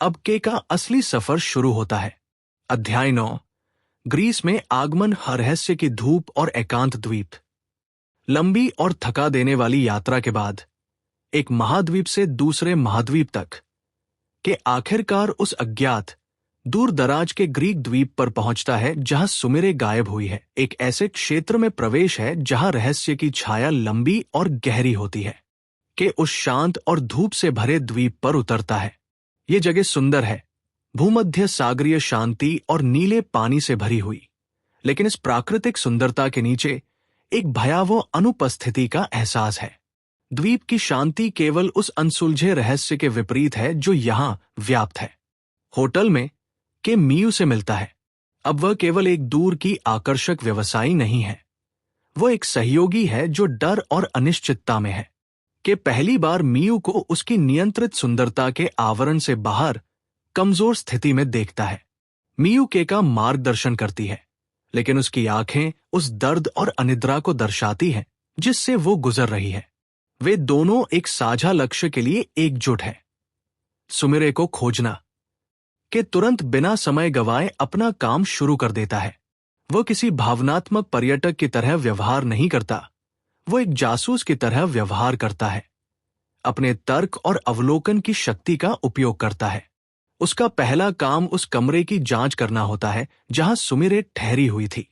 अब के का असली सफर शुरू होता है। अध्याय 9। ग्रीस में आगमन, रहस्य की धूप और एकांत द्वीप। लंबी और थका देने वाली यात्रा के बाद एक महाद्वीप से दूसरे महाद्वीप तक के आखिरकार उस अज्ञात, दूर दराज के ग्रीक द्वीप पर पहुंचता है जहां सुमिरे गायब हुई है। एक ऐसे क्षेत्र में प्रवेश है जहां रहस्य की छाया लंबी और गहरी होती है। के उस शांत और धूप से भरे द्वीप पर उतरता है। ये जगह सुंदर है, भूमध्य सागरीय शांति और नीले पानी से भरी हुई, लेकिन इस प्राकृतिक सुंदरता के नीचे एक भयावह अनुपस्थिति का एहसास है। द्वीप की शांति केवल उस अनसुलझे रहस्य के विपरीत है जो यहां व्याप्त है। होटल में के मियू से मिलता है। अब वह केवल एक दूर की आकर्षक व्यवसायी नहीं है, वह एक सहयोगी है जो डर और अनिश्चितता में है। के पहली बार मियू को उसकी नियंत्रित सुंदरता के आवरण से बाहर कमजोर स्थिति में देखता है। मियू के का मार्गदर्शन करती है, लेकिन उसकी आंखें उस दर्द और अनिद्रा को दर्शाती हैं जिससे वो गुजर रही है। वे दोनों एक साझा लक्ष्य के लिए एकजुट हैं, सुमिरे को खोजना। के तुरंत बिना समय गवाए अपना काम शुरू कर देता है। वह किसी भावनात्मक पर्यटक की तरह व्यवहार नहीं करता, वो एक जासूस की तरह व्यवहार करता है। अपने तर्क और अवलोकन की शक्ति का उपयोग करता है। उसका पहला काम उस कमरे की जांच करना होता है जहां सुमिरे ठहरी हुई थी।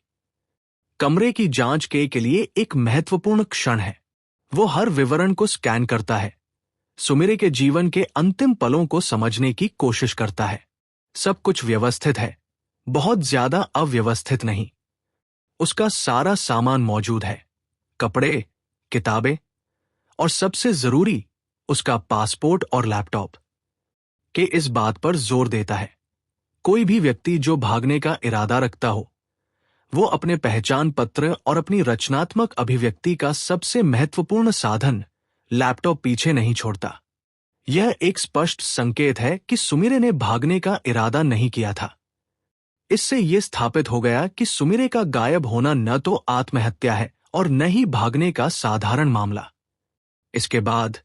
कमरे की जांच के लिए एक महत्वपूर्ण क्षण है। वो हर विवरण को स्कैन करता है, सुमिरे के जीवन के अंतिम पलों को समझने की कोशिश करता है। सब कुछ व्यवस्थित है, बहुत ज्यादा अव्यवस्थित नहीं। उसका सारा सामान मौजूद है, कपड़े, किताबें और सबसे जरूरी उसका पासपोर्ट और लैपटॉप। के इस बात पर जोर देता है, कोई भी व्यक्ति जो भागने का इरादा रखता हो, वो अपने पहचान पत्र और अपनी रचनात्मक अभिव्यक्ति का सबसे महत्वपूर्ण साधन लैपटॉप पीछे नहीं छोड़ता। यह एक स्पष्ट संकेत है कि सुमिरे ने भागने का इरादा नहीं किया था। इससे यह स्थापित हो गया कि सुमिरे का गायब होना न तो आत्महत्या है और न ही भागने का साधारण मामला। इसके बाद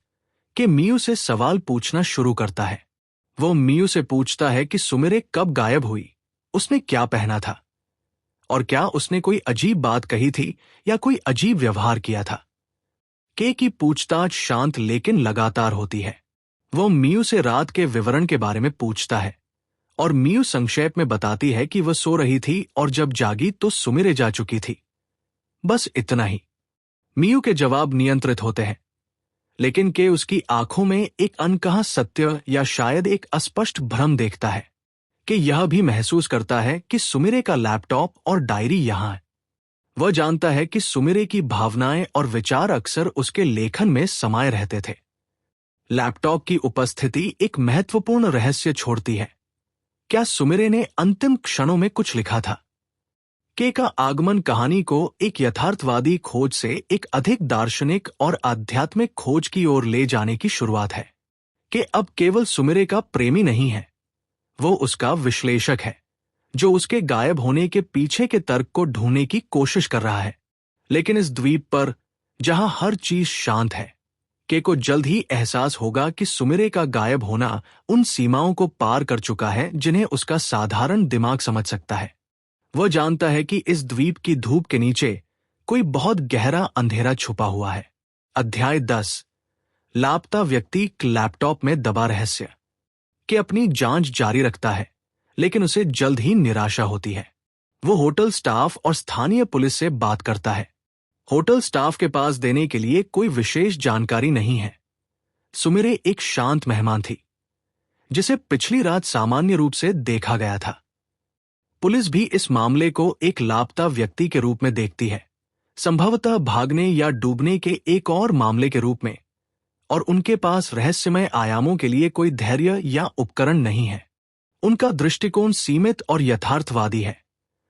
के मियू से सवाल पूछना शुरू करता है। वो मियू से पूछता है कि सुमिरे कब गायब हुई, उसने क्या पहना था, और क्या उसने कोई अजीब बात कही थी या कोई अजीब व्यवहार किया था। के की पूछताछ शांत लेकिन लगातार होती है। वो मियू से रात के विवरण के बारे में पूछता है और मियू संक्षेप में बताती है कि वह सो रही थी और जब जागी तो सुमिरे जा चुकी थी। बस इतना ही। मियू के जवाब नियंत्रित होते हैं, लेकिन के उसकी आंखों में एक अनकहा सत्य या शायद एक अस्पष्ट भ्रम देखता है कि यह भी महसूस करता है कि सुमिरे का लैपटॉप और डायरी यहां है। वह जानता है कि सुमिरे की भावनाएं और विचार अक्सर उसके लेखन में समाये रहते थे। लैपटॉप की उपस्थिति एक महत्वपूर्ण रहस्य छोड़ती है। क्या सुमिरे ने अंतिम क्षणों में कुछ लिखा था? के का आगमन कहानी को एक यथार्थवादी खोज से एक अधिक दार्शनिक और आध्यात्मिक खोज की ओर ले जाने की शुरुआत है। के अब केवल सुमिरे का प्रेमी नहीं है, वो उसका विश्लेषक है, जो उसके गायब होने के पीछे के तर्क को ढूंढने की कोशिश कर रहा है। लेकिन इस द्वीप पर, जहां हर चीज शांत है, के को जल्द ही एहसास होगा कि सुमिरे का गायब होना उन सीमाओं को पार कर चुका है जिन्हें उसका साधारण दिमाग समझ सकता है। वह जानता है कि इस द्वीप की धूप के नीचे कोई बहुत गहरा अंधेरा छुपा हुआ है। अध्याय 10। लापता व्यक्ति लैपटॉप में दबा रहस्य। के अपनी जांच जारी रखता है, लेकिन उसे जल्द ही निराशा होती है। वो होटल स्टाफ और स्थानीय पुलिस से बात करता है। होटल स्टाफ के पास देने के लिए कोई विशेष जानकारी नहीं है। सुमिरे एक शांत मेहमान थी, जिसे पिछली रात सामान्य रूप से देखा गया था। पुलिस भी इस मामले को एक लापता व्यक्ति के रूप में देखती है, संभवतः भागने या डूबने के एक और मामले के रूप में, और उनके पास रहस्यमय आयामों के लिए कोई धैर्य या उपकरण नहीं है। उनका दृष्टिकोण सीमित और यथार्थवादी है,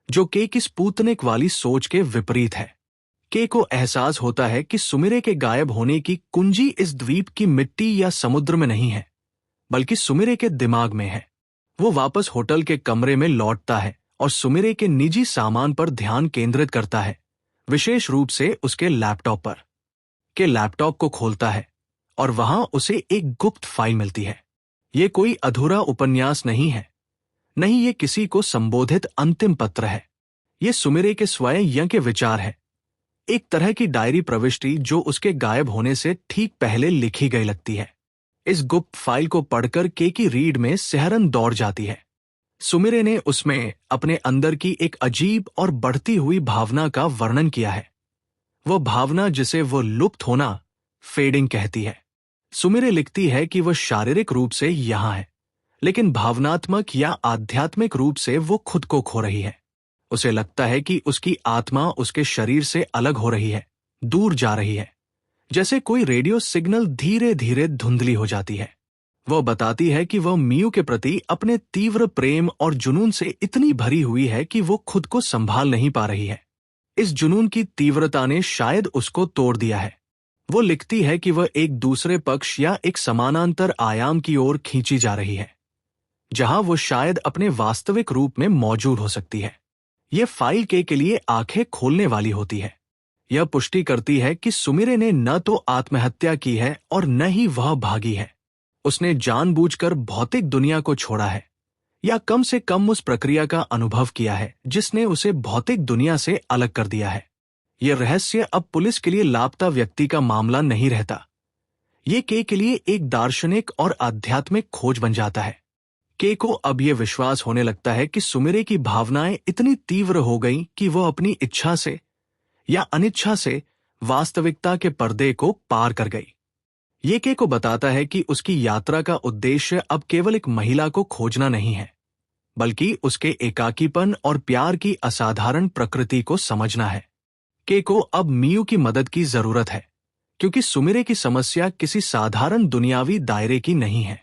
जो के की स्पुतनिक वाली सोच के विपरीत है। के को एहसास होता है कि सुमिरे के गायब होने की कुंजी इस द्वीप की मिट्टी या समुद्र में नहीं है, बल्कि सुमिरे के दिमाग में है। वो वापस होटल के कमरे में लौटता है और सुमिरे के निजी सामान पर ध्यान केंद्रित करता है, विशेष रूप से उसके लैपटॉप पर। के लैपटॉप को खोलता है और वहां उसे एक गुप्त फाइल मिलती है। ये कोई अधूरा उपन्यास नहीं है, नहीं ये किसी को संबोधित अंतिम पत्र है। ये सुमिरे के स्वयं के विचार है, एक तरह की डायरी प्रविष्टि जो उसके गायब होने से ठीक पहले लिखी गई लगती है। इस गुप्त फाइल को पढ़कर के की रीढ़ में सिहरन दौड़ जाती है। सुमिरे ने उसमें अपने अंदर की एक अजीब और बढ़ती हुई भावना का वर्णन किया है। वह भावना जिसे वो लुप्त होना, फेडिंग कहती है। सुमिरे लिखती है कि वह शारीरिक रूप से यहां है, लेकिन भावनात्मक या आध्यात्मिक रूप से वो खुद को खो रही है। उसे लगता है कि उसकी आत्मा उसके शरीर से अलग हो रही है, दूर जा रही है, जैसे कोई रेडियो सिग्नल धीरे धीरे धुंधली हो जाती है। वह बताती है कि वह मियू के प्रति अपने तीव्र प्रेम और जुनून से इतनी भरी हुई है कि वो खुद को संभाल नहीं पा रही है। इस जुनून की तीव्रता ने शायद उसको तोड़ दिया है। वो लिखती है कि वह एक दूसरे पक्ष या एक समानांतर आयाम की ओर खींची जा रही है, जहां वो शायद अपने वास्तविक रूप में मौजूद हो सकती है। यह फाइल के लिए आंखें खोलने वाली होती है। यह पुष्टि करती है कि सुमिरे ने न तो आत्महत्या की है और न ही वह भागी है। उसने जानबूझकर भौतिक दुनिया को छोड़ा है, या कम से कम उस प्रक्रिया का अनुभव किया है जिसने उसे भौतिक दुनिया से अलग कर दिया है। यह रहस्य अब पुलिस के लिए लापता व्यक्ति का मामला नहीं रहता। ये के लिए एक दार्शनिक और आध्यात्मिक खोज बन जाता है। के को अब यह विश्वास होने लगता है कि सुमिरे की भावनाएं इतनी तीव्र हो गईं कि वह अपनी इच्छा से या अनिच्छा से वास्तविकता के पर्दे को पार कर गई। ये के को बताता है कि उसकी यात्रा का उद्देश्य अब केवल एक महिला को खोजना नहीं है, बल्कि उसके एकाकीपन और प्यार की असाधारण प्रकृति को समझना है। के को अब मियू की मदद की जरूरत है, क्योंकि सुमिरे की समस्या किसी साधारण दुनियावी दायरे की नहीं है।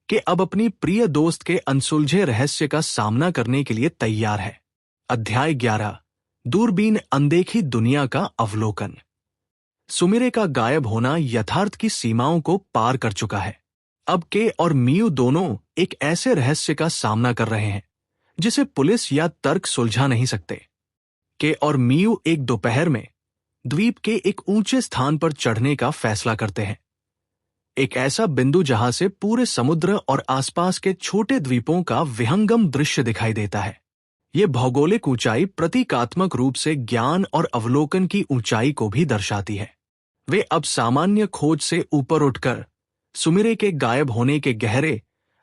के अब अपनी प्रिय दोस्त के अनसुलझे रहस्य का सामना करने के लिए तैयार है। अध्याय 11। दूरबीन अनदेखी दुनिया का अवलोकन। सुमिरे का गायब होना यथार्थ की सीमाओं को पार कर चुका है। अब के और मियू दोनों एक ऐसे रहस्य का सामना कर रहे हैं जिसे पुलिस या तर्क सुलझा नहीं सकते। के और मियू एक दोपहर में द्वीप के एक ऊंचे स्थान पर चढ़ने का फैसला करते हैं, एक ऐसा बिंदु जहां से पूरे समुद्र और आसपास के छोटे द्वीपों का विहंगम दृश्य दिखाई देता है। यह भौगोलिक ऊंचाई प्रतीकात्मक रूप से ज्ञान और अवलोकन की ऊंचाई को भी दर्शाती है। वे अब सामान्य खोज से ऊपर उठकर सुमिरे के गायब होने के गहरे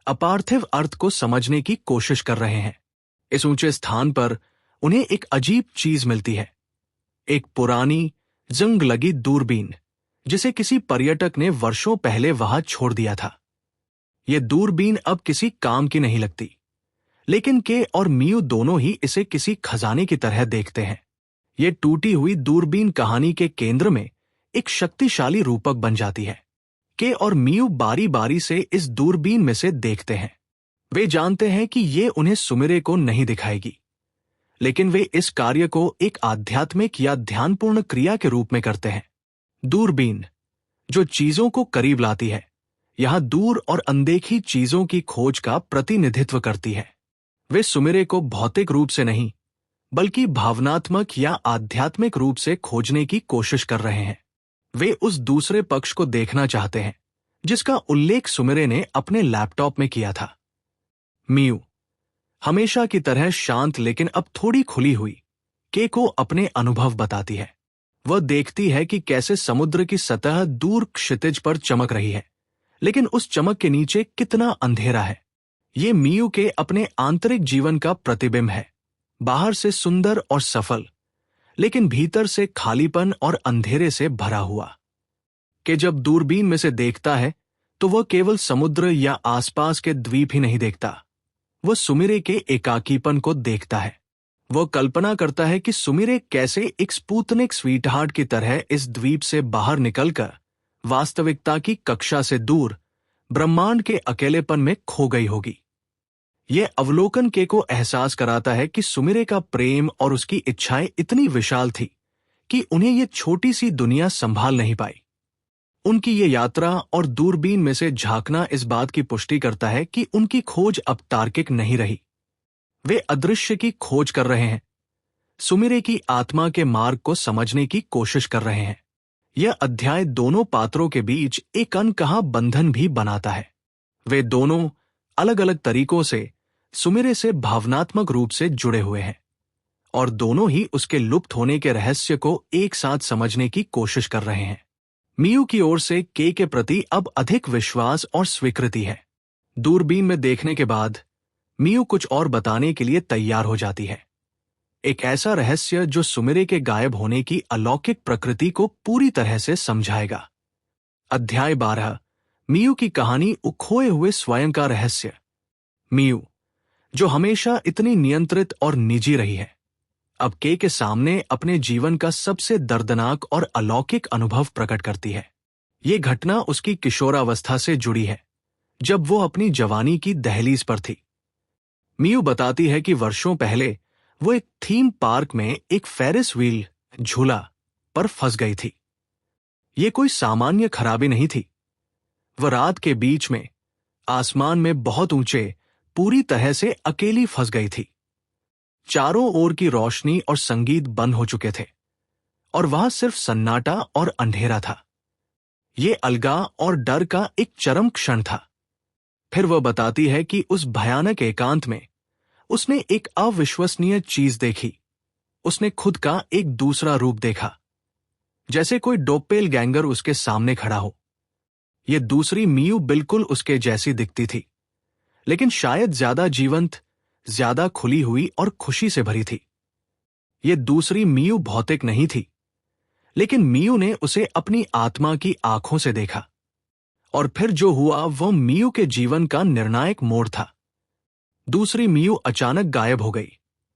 अपार्थिव अर्थ को समझने की कोशिश कर रहे हैं। इस ऊंचे स्थान पर उन्हें एक अजीब चीज मिलती है, एक पुरानी जंग लगी दूरबीन जिसे किसी पर्यटक ने वर्षों पहले वहां छोड़ दिया था। यह दूरबीन अब किसी काम की नहीं लगती, लेकिन के और मियू दोनों ही इसे किसी खजाने की तरह देखते हैं। यह टूटी हुई दूरबीन कहानी के केंद्र में एक शक्तिशाली रूपक बन जाती है। के और मियू बारी बारी से इस दूरबीन में से देखते हैं। वे जानते हैं कि ये उन्हें सुमिरे को नहीं दिखाएगी, लेकिन वे इस कार्य को एक आध्यात्मिक या ध्यानपूर्ण क्रिया के रूप में करते हैं। दूरबीन, जो चीजों को करीब लाती है, यहां दूर और अनदेखी चीजों की खोज का प्रतिनिधित्व करती है। वे सुमेरे को भौतिक रूप से नहीं, बल्कि भावनात्मक या आध्यात्मिक रूप से खोजने की कोशिश कर रहे हैं। वे उस दूसरे पक्ष को देखना चाहते हैं जिसका उल्लेख सुमेरे ने अपने लैपटॉप में किया था। मियू, हमेशा की तरह शांत लेकिन अब थोड़ी खुली हुई, के को अपने अनुभव बताती है। वह देखती है कि कैसे समुद्र की सतह दूर क्षितिज पर चमक रही है, लेकिन उस चमक के नीचे कितना अंधेरा है। ये मियू के अपने आंतरिक जीवन का प्रतिबिंब है, बाहर से सुंदर और सफल, लेकिन भीतर से खालीपन और अंधेरे से भरा हुआ। कि जब दूरबीन में से देखता है तो वह केवल समुद्र या आसपास के द्वीप ही नहीं देखता, वह सुमेरे के एकाकीपन को देखता है। वह कल्पना करता है कि सुमेरे कैसे एक स्पूतनिक स्वीटहार्ट की तरह इस द्वीप से बाहर निकलकर वास्तविकता की कक्षा से दूर ब्रह्मांड के अकेलेपन में खो गई होगी। यह अवलोकन के को एहसास कराता है कि सुमेरे का प्रेम और उसकी इच्छाएं इतनी विशाल थी कि उन्हें यह छोटी सी दुनिया संभाल नहीं पाई। उनकी ये यात्रा और दूरबीन में से झांकना इस बात की पुष्टि करता है कि उनकी खोज अब तार्किक नहीं रही। वे अदृश्य की खोज कर रहे हैं, सुमेरे की आत्मा के मार्ग को समझने की कोशिश कर रहे हैं। यह अध्याय दोनों पात्रों के बीच एक अनकहा बंधन भी बनाता है। वे दोनों अलग अलग तरीकों से सुमेरे से भावनात्मक रूप से जुड़े हुए हैं और दोनों ही उसके लुप्त होने के रहस्य को एक साथ समझने की कोशिश कर रहे हैं। मियू की ओर से के प्रति अब अधिक विश्वास और स्वीकृति है। दूरबीन में देखने के बाद मियू कुछ और बताने के लिए तैयार हो जाती है, एक ऐसा रहस्य जो सुमेरे के गायब होने की अलौकिक प्रकृति को पूरी तरह से समझाएगा। अध्याय 12, मियू की कहानी, खोए हुए स्वयं का रहस्य। मियू, जो हमेशा इतनी नियंत्रित और निजी रही है, अब के सामने अपने जीवन का सबसे दर्दनाक और अलौकिक अनुभव प्रकट करती है। ये घटना उसकी किशोरावस्था से जुड़ी है, जब वो अपनी जवानी की दहलीज पर थी। मियू बताती है कि वर्षों पहले वो एक थीम पार्क में एक फेरिस व्हील झूला पर फंस गई थी। ये कोई सामान्य खराबी नहीं थी। वह रात के बीच में आसमान में बहुत ऊंचे पूरी तरह से अकेली फंस गई थी। चारों ओर की रोशनी और संगीत बंद हो चुके थे और वहां सिर्फ सन्नाटा और अंधेरा था। ये अलगाव और डर का एक चरम क्षण था। फिर वह बताती है कि उस भयानक एकांत में उसने एक अविश्वसनीय चीज देखी। उसने खुद का एक दूसरा रूप देखा, जैसे कोई डोप्पेलगैंगर उसके सामने खड़ा हो। यह दूसरी मियू बिल्कुल उसके जैसी दिखती थी, लेकिन शायद ज्यादा जीवंत, ज्यादा खुली हुई और खुशी से भरी थी। यह दूसरी मियू भौतिक नहीं थी, लेकिन मियू ने उसे अपनी आत्मा की आंखों से देखा। और फिर जो हुआ वह मियू के जीवन का निर्णायक मोड़ था। दूसरी मियू अचानक गायब हो गई,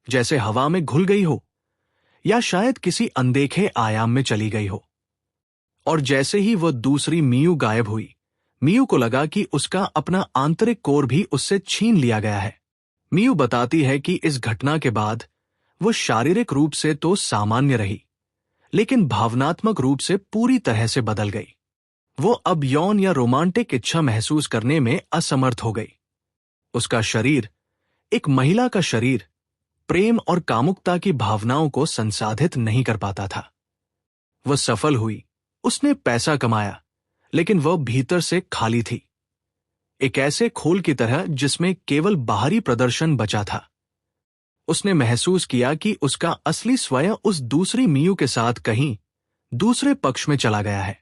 जैसे हवा में घुल गई हो या शायद किसी अनदेखे आयाम में चली गई हो। और जैसे ही वह दूसरी मियू गायब हुई, मियू को लगा कि उसका अपना आंतरिक कोर भी उससे छीन लिया गया है। मियू बताती है कि इस घटना के बाद वो शारीरिक रूप से तो सामान्य रही, लेकिन भावनात्मक रूप से पूरी तरह से बदल गई। वो अब यौन या रोमांटिक इच्छा महसूस करने में असमर्थ हो गई। उसका शरीर, एक महिला का शरीर, प्रेम और कामुकता की भावनाओं को संसाधित नहीं कर पाता था। वह सफल हुई, उसने पैसा कमाया, लेकिन वह भीतर से खाली थी, एक ऐसे खोल की तरह जिसमें केवल बाहरी प्रदर्शन बचा था। उसने महसूस किया कि उसका असली स्वयं उस दूसरी मियू के साथ कहीं दूसरे पक्ष में चला गया है।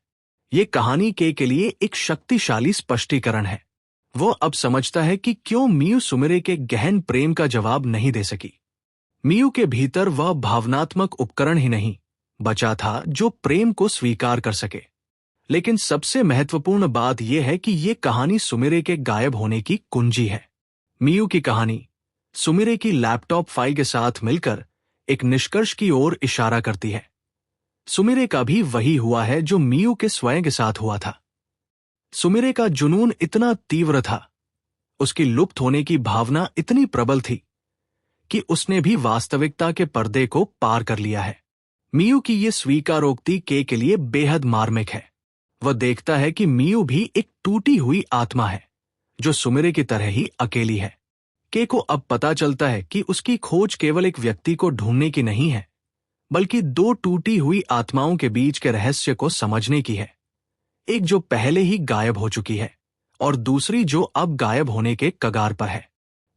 ये कहानी के लिए एक शक्तिशाली स्पष्टीकरण है। वो अब समझता है कि क्यों मियू सुमेरे के गहन प्रेम का जवाब नहीं दे सकी। मियू के भीतर वह भावनात्मक उपकरण ही नहीं बचा था जो प्रेम को स्वीकार कर सके। लेकिन सबसे महत्वपूर्ण बात यह है कि यह कहानी सुमेरे के गायब होने की कुंजी है। मियू की कहानी सुमेरे की लैपटॉप फाइल के साथ मिलकर एक निष्कर्ष की ओर इशारा करती है। सुमेरे का भी वही हुआ है जो मियू के स्वयं के साथ हुआ था। सुमेरे का जुनून इतना तीव्र था, उसकी लुप्त होने की भावना इतनी प्रबल थी कि उसने भी वास्तविकता के पर्दे को पार कर लिया है। मियू की ये स्वीकारोक्ति के लिए बेहद मार्मिक है। वह देखता है कि मियू भी एक टूटी हुई आत्मा है जो सुमिरे की तरह ही अकेली है। के को अब पता चलता है कि उसकी खोज केवल एक व्यक्ति को ढूंढने की नहीं है, बल्कि दो टूटी हुई आत्माओं के बीच के रहस्य को समझने की है। एक जो पहले ही गायब हो चुकी है और दूसरी जो अब गायब होने के कगार पर है।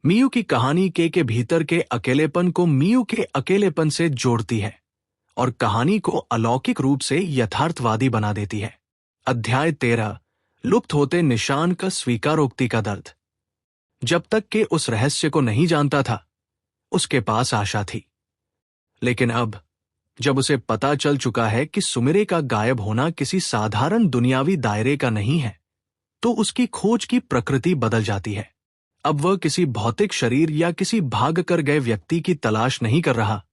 मियू की कहानी के भीतर के अकेलेपन को मियू के अकेलेपन से जोड़ती है और कहानी को अलौकिक रूप से यथार्थवादी बना देती है। अध्याय 13, लुप्त होते निशान का स्वीकारोक्ति का दर्द। जब तक के उस रहस्य को नहीं जानता था, उसके पास आशा थी। लेकिन अब जब उसे पता चल चुका है कि सुमिरे का गायब होना किसी साधारण दुनियावी दायरे का नहीं है, तो उसकी खोज की प्रकृति बदल जाती है। अब वह किसी भौतिक शरीर या किसी भाग कर गए व्यक्ति की तलाश नहीं कर रहा।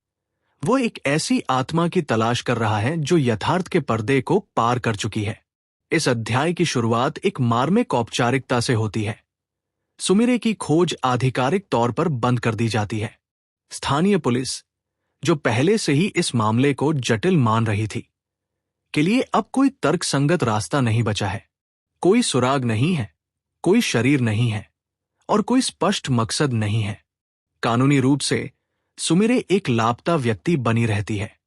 वो एक ऐसी आत्मा की तलाश कर रहा है जो यथार्थ के पर्दे को पार कर चुकी है। इस अध्याय की शुरुआत एक मार्मिक औपचारिकता से होती है। सुमिरे की खोज आधिकारिक तौर पर बंद कर दी जाती है। स्थानीय पुलिस, जो पहले से ही इस मामले को जटिल मान रही थी, के लिए अब कोई तर्कसंगत रास्ता नहीं बचा है। कोई सुराग नहीं है, कोई शरीर नहीं है और कोई स्पष्ट मकसद नहीं है। कानूनी रूप से सुमिरे एक लापता व्यक्ति बनी रहती है,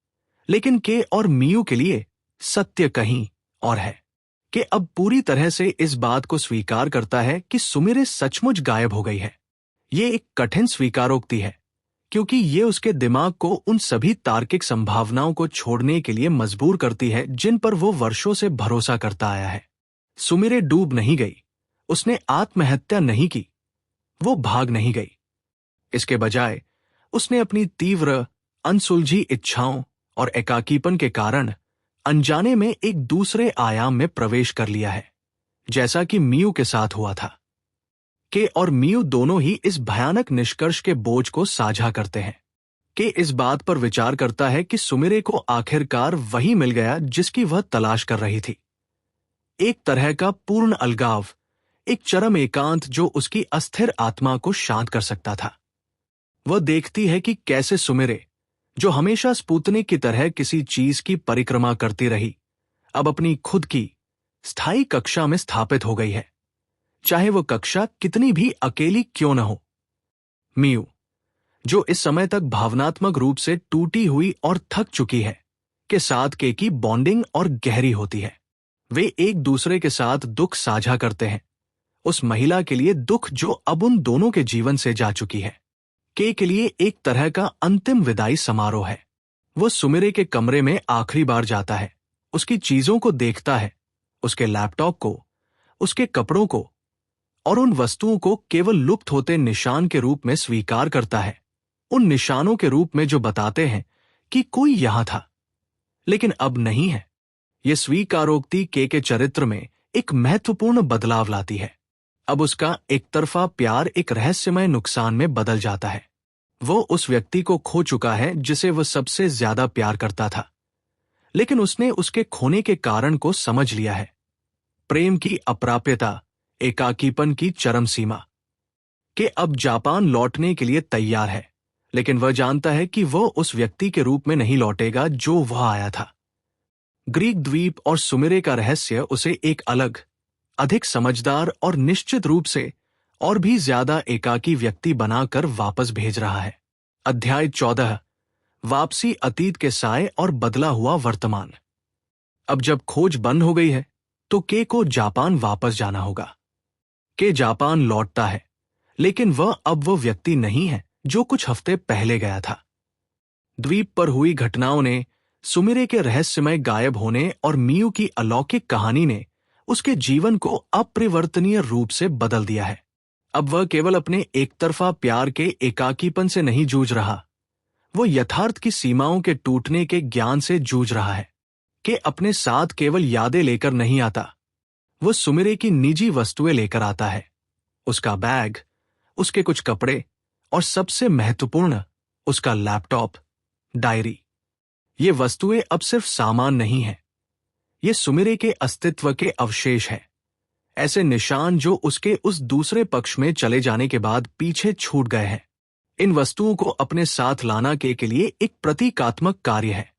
लेकिन के और मियू के लिए सत्य कहीं और है। के अब पूरी तरह से इस बात को स्वीकार करता है कि सुमिरे सचमुच गायब हो गई है। ये एक कठिन स्वीकारोक्ति है, क्योंकि ये उसके दिमाग को उन सभी तार्किक संभावनाओं को छोड़ने के लिए मजबूर करती है जिन पर वो वर्षों से भरोसा करता आया है। सुमिरे डूब नहीं गई, उसने आत्महत्या नहीं की, वो भाग नहीं गई। इसके बजाय उसने अपनी तीव्र, अनसुलझी इच्छाओं और एकाकीपन के कारण अनजाने में एक दूसरे आयाम में प्रवेश कर लिया है, जैसा कि मियू के साथ हुआ था। के और मियू दोनों ही इस भयानक निष्कर्ष के बोझ को साझा करते हैं। के इस बात पर विचार करता है कि सुमिरे को आखिरकार वही मिल गया जिसकी वह तलाश कर रही थी। एक तरह का पूर्ण अलगाव, एक चरम एकांत जो उसकी अस्थिर आत्मा को शांत कर सकता था। वह देखती है कि कैसे सुमिरे, जो हमेशा स्पुतनिक की तरह किसी चीज की परिक्रमा करती रही, अब अपनी खुद की स्थायी कक्षा में स्थापित हो गई है, चाहे वो कक्षा कितनी भी अकेली क्यों न हो। मियू, जो इस समय तक भावनात्मक रूप से टूटी हुई और थक चुकी है, के साथ के की बॉन्डिंग और गहरी होती है। वे एक दूसरे के साथ दुख साझा करते हैं, उस महिला के लिए दुख जो अब उन दोनों के जीवन से जा चुकी है। के लिए एक तरह का अंतिम विदाई समारोह है। वो सुमिरे के कमरे में आखिरी बार जाता है, उसकी चीजों को देखता है, उसके लैपटॉप को, उसके कपड़ों को और उन वस्तुओं को केवल लुप्त होते निशान के रूप में स्वीकार करता है, उन निशानों के रूप में जो बताते हैं कि कोई यहां था, लेकिन अब नहीं है। यह स्वीकारोक्ति के चरित्र में एक महत्वपूर्ण बदलाव लाती है। अब उसका एकतरफा प्यार एक रहस्यमय नुकसान में बदल जाता है। वो उस व्यक्ति को खो चुका है जिसे वह सबसे ज्यादा प्यार करता था, लेकिन उसने उसके खोने के कारण को समझ लिया है। प्रेम की अप्राप्यता, एकाकीपन की चरम सीमा। के अब जापान लौटने के लिए तैयार है, लेकिन वह जानता है कि वह उस व्यक्ति के रूप में नहीं लौटेगा जो वह आया था। ग्रीक द्वीप और सुमिरे का रहस्य उसे एक अलग, अधिक समझदार और निश्चित रूप से और भी ज्यादा एकाकी व्यक्ति बनाकर वापस भेज रहा है। अध्याय 14, वापसी अतीत के साए और बदला हुआ वर्तमान। अब जब खोज बंद हो गई है, तो के को जापान वापस जाना होगा। के जापान लौटता है, लेकिन वह अब वो व्यक्ति नहीं है जो कुछ हफ्ते पहले गया था। द्वीप पर हुई घटनाओं ने, सुमिरे के रहस्यमय गायब होने और मियू की अलौकिक कहानी ने उसके जीवन को अपरिवर्तनीय रूप से बदल दिया है। अब वह केवल अपने एकतरफा प्यार के एकाकीपन से नहीं जूझ रहा, वो यथार्थ की सीमाओं के टूटने के ज्ञान से जूझ रहा है। कि अपने साथ केवल यादें लेकर नहीं आता, वो सुमिरे की निजी वस्तुएं लेकर आता है। उसका बैग, उसके कुछ कपड़े और सबसे महत्वपूर्ण उसका लैपटॉप, डायरी। ये वस्तुएं अब सिर्फ सामान नहीं है, ये सुमिरे के अस्तित्व के अवशेष है, ऐसे निशान जो उसके उस दूसरे पक्ष में चले जाने के बाद पीछे छूट गए हैं। इन वस्तुओं को अपने साथ लाना के लिए एक प्रतीकात्मक कार्य है।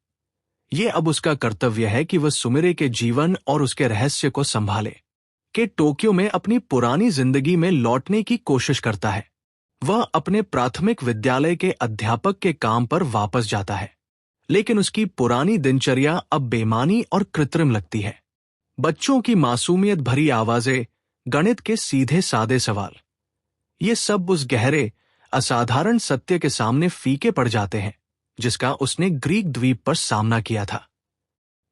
ये अब उसका कर्तव्य है कि वह सुमिरे के जीवन और उसके रहस्य को संभाले। के टोक्यो में अपनी पुरानी जिंदगी में लौटने की कोशिश करता है। वह अपने प्राथमिक विद्यालय के अध्यापक के काम पर वापस जाता है, लेकिन उसकी पुरानी दिनचर्या अब बेमानी और कृत्रिम लगती है। बच्चों की मासूमियत भरी आवाजें, गणित के सीधे सादे सवाल, ये सब उस गहरे असाधारण सत्य के सामने फीके पड़ जाते हैं जिसका उसने ग्रीक द्वीप पर सामना किया था।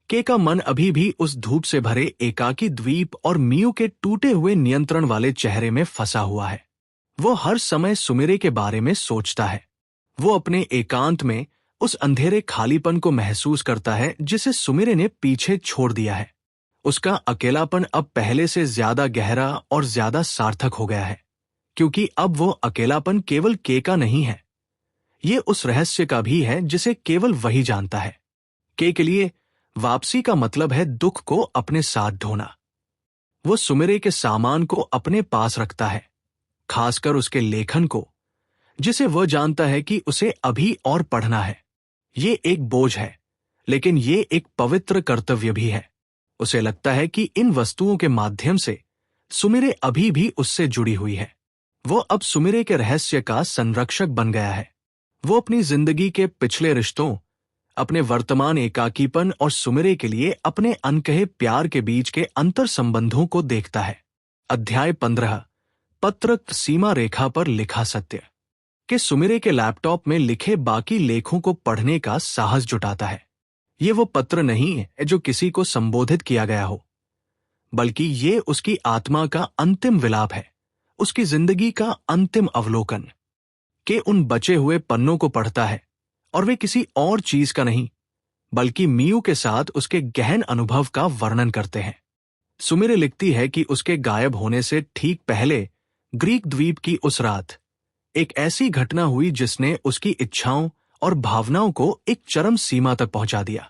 के का मन अभी भी उस धूप से भरे एकाकी द्वीप और मियू के टूटे हुए नियंत्रण वाले चेहरे में फंसा हुआ है। वो हर समय सुमिरे के बारे में सोचता है। वो अपने एकांत में उस अंधेरे खालीपन को महसूस करता है जिसे सुमिरे ने पीछे छोड़ दिया है। उसका अकेलापन अब पहले से ज्यादा गहरा और ज्यादा सार्थक हो गया है, क्योंकि अब वो अकेलापन केवल के का नहीं है, ये उस रहस्य का भी है जिसे केवल वही जानता है। के लिए वापसी का मतलब है दुख को अपने साथ ढोना। वो सुमिरे के सामान को अपने पास रखता है, खासकर उसके लेखन को, जिसे वह जानता है कि उसे अभी और पढ़ना है। ये एक बोझ है, लेकिन ये एक पवित्र कर्तव्य भी है। उसे लगता है कि इन वस्तुओं के माध्यम से सुमिरे अभी भी उससे जुड़ी हुई है। वो अब सुमिरे के रहस्य का संरक्षक बन गया है। वो अपनी जिंदगी के पिछले रिश्तों, अपने वर्तमान एकाकीपन और सुमिरे के लिए अपने अनकहे प्यार के बीच के अंतर संबंधों को देखता है। अध्याय 15, पत्र सीमा रेखा पर लिखा सत्य। के सुमिरे के लैपटॉप में लिखे बाकी लेखों को पढ़ने का साहस जुटाता है। ये वो पत्र नहीं है जो किसी को संबोधित किया गया हो, बल्कि ये उसकी आत्मा का अंतिम विलाप है, उसकी जिंदगी का अंतिम अवलोकन। के उन बचे हुए पन्नों को पढ़ता है और वे किसी और चीज का नहीं, बल्कि मियू के साथ उसके गहन अनुभव का वर्णन करते हैं। सुमिरे लिखती है कि उसके गायब होने से ठीक पहले ग्रीक द्वीप की उस रात एक ऐसी घटना हुई जिसने उसकी इच्छाओं और भावनाओं को एक चरम सीमा तक पहुंचा दिया।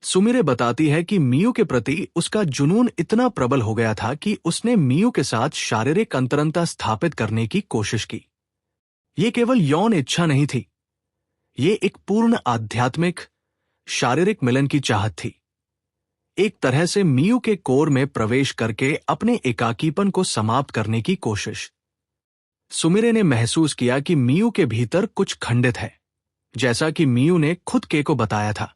सुमिरे बताती है कि मियू के प्रति उसका जुनून इतना प्रबल हो गया था कि उसने मियू के साथ शारीरिक अंतरंगता स्थापित करने की कोशिश की। ये केवल यौन इच्छा नहीं थी, ये एक पूर्ण आध्यात्मिक, शारीरिक मिलन की चाहत थी। एक तरह से मियू के कोर में प्रवेश करके अपने एकाकीपन को समाप्त करने की कोशिश। सुमिरे ने महसूस किया कि मियू के भीतर कुछ खंडित है, जैसा कि मियू ने खुद के को बताया था,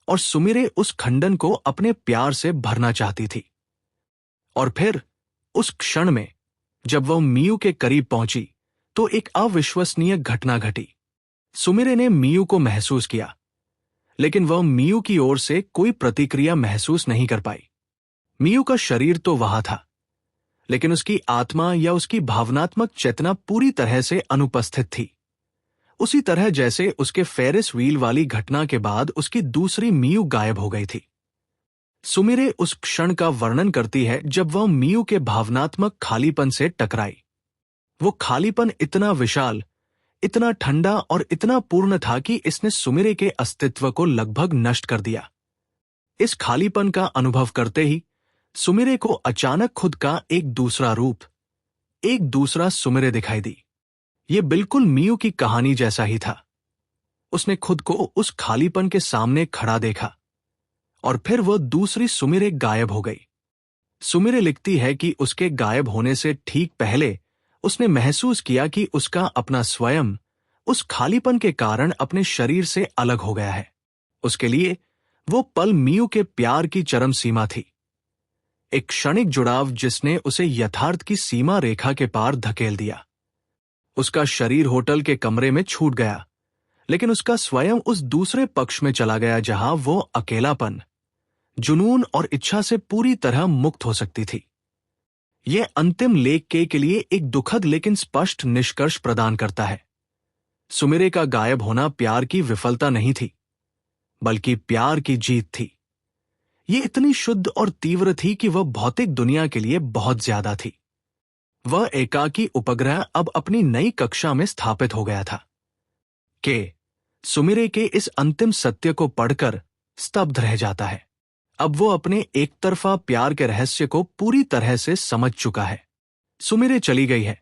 और सुमिरे उस खंडन को अपने प्यार से भरना चाहती थी। और फिर उस क्षण में जब वह मियू के करीब पहुंची तो एक अविश्वसनीय घटना घटी। सुमिरे ने मियू को महसूस किया, लेकिन वह मियू की ओर से कोई प्रतिक्रिया महसूस नहीं कर पाई। मियू का शरीर तो वहां था, लेकिन उसकी आत्मा या उसकी भावनात्मक चेतना पूरी तरह से अनुपस्थित थी, उसी तरह जैसे उसके फेरिस व्हील वाली घटना के बाद उसकी दूसरी मियू गायब हो गई थी। सुमिरे उस क्षण का वर्णन करती है जब वह मियू के भावनात्मक खालीपन से टकराई। वो खालीपन इतना विशाल, इतना ठंडा और इतना पूर्ण था कि इसने सुमिरे के अस्तित्व को लगभग नष्ट कर दिया। इस खालीपन का अनुभव करते ही सुमिरे को अचानक खुद का एक दूसरा रूप, एक दूसरा सुमिरे दिखाई दी। ये बिल्कुल मियू की कहानी जैसा ही था। उसने खुद को उस खालीपन के सामने खड़ा देखा और फिर वह दूसरी सुमिरे गायब हो गई। सुमिरे लिखती है कि उसके गायब होने से ठीक पहले उसने महसूस किया कि उसका अपना स्वयं उस खालीपन के कारण अपने शरीर से अलग हो गया है। उसके लिए वो पल मियू के प्यार की चरम सीमा थी, एक क्षणिक जुड़ाव जिसने उसे यथार्थ की सीमा रेखा के पार धकेल दिया। उसका शरीर होटल के कमरे में छूट गया, लेकिन उसका स्वयं उस दूसरे पक्ष में चला गया जहां वो अकेलापन, जुनून और इच्छा से पूरी तरह मुक्त हो सकती थी। यह अंतिम लेख के लिए एक दुखद लेकिन स्पष्ट निष्कर्ष प्रदान करता है। सुमिरे का गायब होना प्यार की विफलता नहीं थी, बल्कि प्यार की जीत थी। ये इतनी शुद्ध और तीव्र थी कि वह भौतिक दुनिया के लिए बहुत ज्यादा थी। वह एकाकी उपग्रह अब अपनी नई कक्षा में स्थापित हो गया था। के सुमिरे के इस अंतिम सत्य को पढ़कर स्तब्ध रह जाता है। अब वो अपने एकतरफा प्यार के रहस्य को पूरी तरह से समझ चुका है। सुमिरे चली गई है,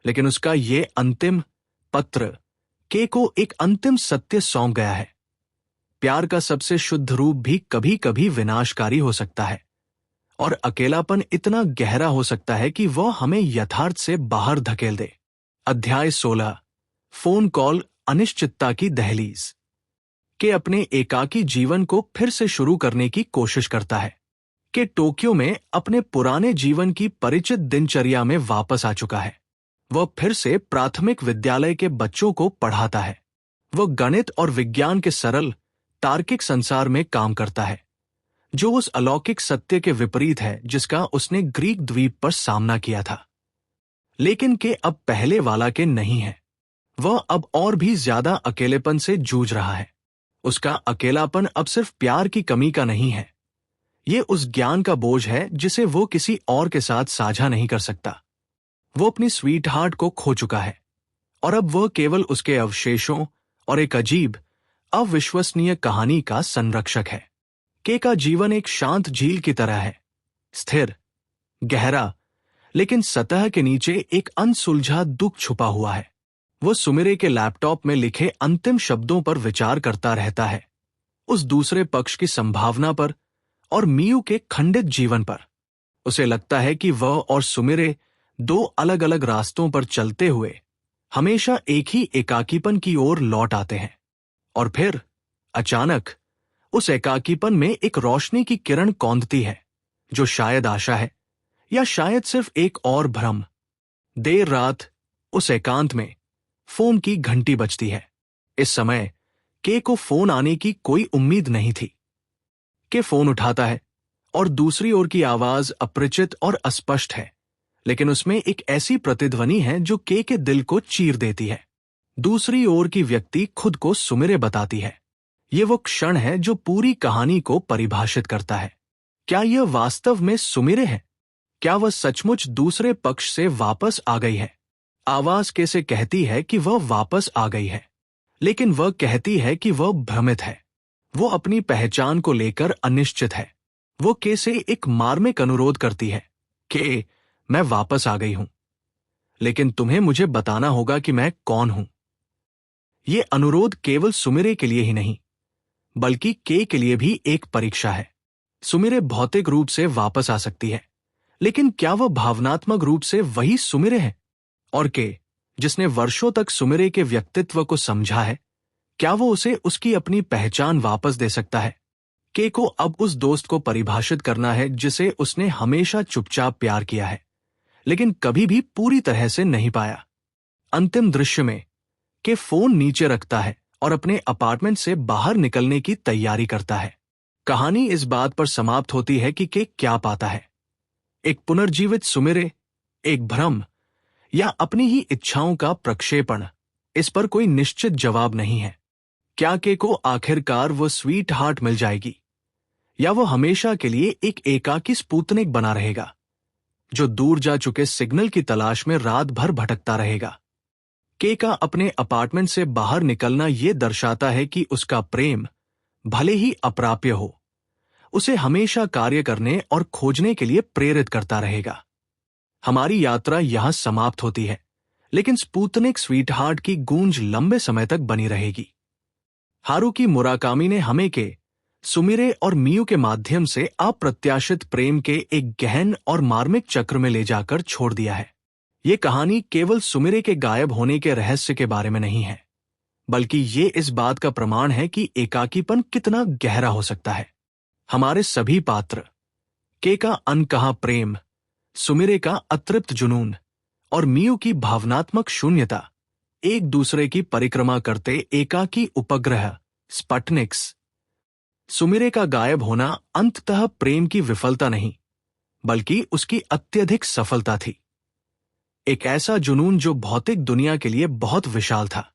लेकिन उसका ये अंतिम, पत्र के को एक अंतिम सत्य सौंप गया है। प्यार का सबसे शुद्ध रूप भी कभी कभी विनाशकारी हो सकता है, और अकेलापन इतना गहरा हो सकता है कि वह हमें यथार्थ से बाहर धकेल दे। अध्याय 16। फोन कॉल अनिश्चितता की दहलीज। के अपने एकाकी जीवन को फिर से शुरू करने की कोशिश करता है। के टोक्यो में अपने पुराने जीवन की परिचित दिनचर्या में वापस आ चुका है। वह फिर से प्राथमिक विद्यालय के बच्चों को पढ़ाता है। वह गणित और विज्ञान के सरल तार्किक संसार में काम करता है, जो उस अलौकिक सत्य के विपरीत है जिसका उसने ग्रीक द्वीप पर सामना किया था। लेकिन के अब पहले वाला के नहीं है। वह अब और भी ज्यादा अकेलेपन से जूझ रहा है। उसका अकेलापन अब सिर्फ प्यार की कमी का नहीं है, ये उस ज्ञान का बोझ है जिसे वो किसी और के साथ साझा नहीं कर सकता। वो अपनी स्वीट हार्ट को खो चुका है, और अब वह केवल उसके अवशेषों और एक अजीब अविश्वसनीय कहानी का संरक्षक है। के का जीवन एक शांत झील की तरह है, स्थिर, गहरा, लेकिन सतह के नीचे एक अनसुलझा दुख छुपा हुआ है। वो सुमिरे के लैपटॉप में लिखे अंतिम शब्दों पर विचार करता रहता है, उस दूसरे पक्ष की संभावना पर और मियू के खंडित जीवन पर। उसे लगता है कि वह और सुमिरे दो अलग अलग रास्तों पर चलते हुए हमेशा एक ही एकाकीपन की ओर लौट आते हैं, और फिर अचानक उस एकाकीपन में एक रोशनी की किरण कौंधती है, जो शायद आशा है या शायद सिर्फ एक और भ्रम। देर रात उस एकांत में फोन की घंटी बजती है। इस समय के को फोन आने की कोई उम्मीद नहीं थी। के फोन उठाता है और दूसरी ओर की आवाज अपरिचित और अस्पष्ट है, लेकिन उसमें एक ऐसी प्रतिध्वनि है जो के दिल को चीर देती है। दूसरी ओर की व्यक्ति खुद को सुमिरे बताती है। ये वो क्षण है जो पूरी कहानी को परिभाषित करता है। क्या यह वास्तव में सुमिरे है? क्या वह सचमुच दूसरे पक्ष से वापस आ गई है? आवाज कैसे कहती है कि वह वापस आ गई है, लेकिन वह कहती है कि वह भ्रमित है। वो अपनी पहचान को लेकर अनिश्चित है। वो के से एक मार्मिक अनुरोध करती है कि मैं वापस आ गई हूं, लेकिन तुम्हें मुझे बताना होगा कि मैं कौन हूं। ये अनुरोध केवल सुमिरे के लिए ही नहीं, बल्कि के लिए भी एक परीक्षा है। सुमिरे भौतिक रूप से वापस आ सकती है, लेकिन क्या वह भावनात्मक रूप से वही सुमिरे है? और के, जिसने वर्षों तक सुमिरे के व्यक्तित्व को समझा है, क्या वो उसे उसकी अपनी पहचान वापस दे सकता है? के को अब उस दोस्त को परिभाषित करना है जिसे उसने हमेशा चुपचाप प्यार किया है, लेकिन कभी भी पूरी तरह से नहीं पाया। अंतिम दृश्य में के फोन नीचे रखता है और अपने अपार्टमेंट से बाहर निकलने की तैयारी करता है। कहानी इस बात पर समाप्त होती है कि के क्या पाता है, एक पुनर्जीवित सुमिरे, एक भ्रम, या अपनी ही इच्छाओं का प्रक्षेपण। इस पर कोई निश्चित जवाब नहीं है। क्या के को आखिरकार वो स्वीट हार्ट मिल जाएगी, या वो हमेशा के लिए एक एकाकी स्पुतनिक बना रहेगा, जो दूर जा चुके सिग्नल की तलाश में रात भर भटकता रहेगा? के का अपने अपार्टमेंट से बाहर निकलना ये दर्शाता है कि उसका प्रेम, भले ही अप्राप्य हो, उसे हमेशा कार्य करने और खोजने के लिए प्रेरित करता रहेगा। हमारी यात्रा यहां समाप्त होती है, लेकिन स्पुतनिक स्वीटहार्ट की गूंज लंबे समय तक बनी रहेगी। हारुकी मुराकामी ने हमें के, सुमिरे और मियू के माध्यम से अप्रत्याशित प्रेम के एक गहन और मार्मिक चक्र में ले जाकर छोड़ दिया है। ये कहानी केवल सुमिरे के गायब होने के रहस्य के बारे में नहीं है, बल्कि ये इस बात का प्रमाण है कि एकाकीपन कितना गहरा हो सकता है। हमारे सभी पात्र, के का अनकहा प्रेम, सुमिरे का अतृप्त जुनून और मियू की भावनात्मक शून्यता, एक दूसरे की परिक्रमा करते एकाकी उपग्रह स्पटनिक्स। सुमिरे का गायब होना अंततः प्रेम की विफलता नहीं, बल्कि उसकी अत्यधिक सफलता थी। एक ऐसा जुनून जो भौतिक दुनिया के लिए बहुत विशाल था,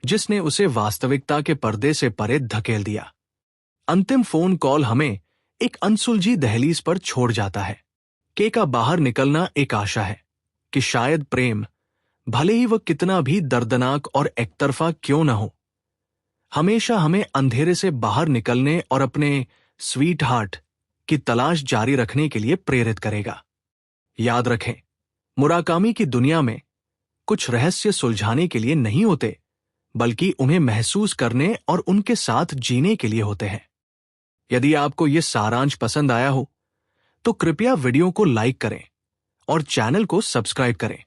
जिसने उसे वास्तविकता के पर्दे से परे धकेल दिया। अंतिम फोन कॉल हमें एक अनसुलझी दहलीज पर छोड़ जाता है। के का बाहर निकलना एक आशा है कि शायद प्रेम, भले ही वह कितना भी दर्दनाक और एकतरफा क्यों न हो, हमेशा हमें अंधेरे से बाहर निकलने और अपने स्वीट हार्ट की तलाश जारी रखने के लिए प्रेरित करेगा। याद रखें, मुराकामी की दुनिया में कुछ रहस्य सुलझाने के लिए नहीं होते, बल्कि उन्हें महसूस करने और उनके साथ जीने के लिए होते हैं। यदि आपको ये सारांश पसंद आया हो, तो कृपया वीडियो को लाइक करें और चैनल को सब्सक्राइब करें।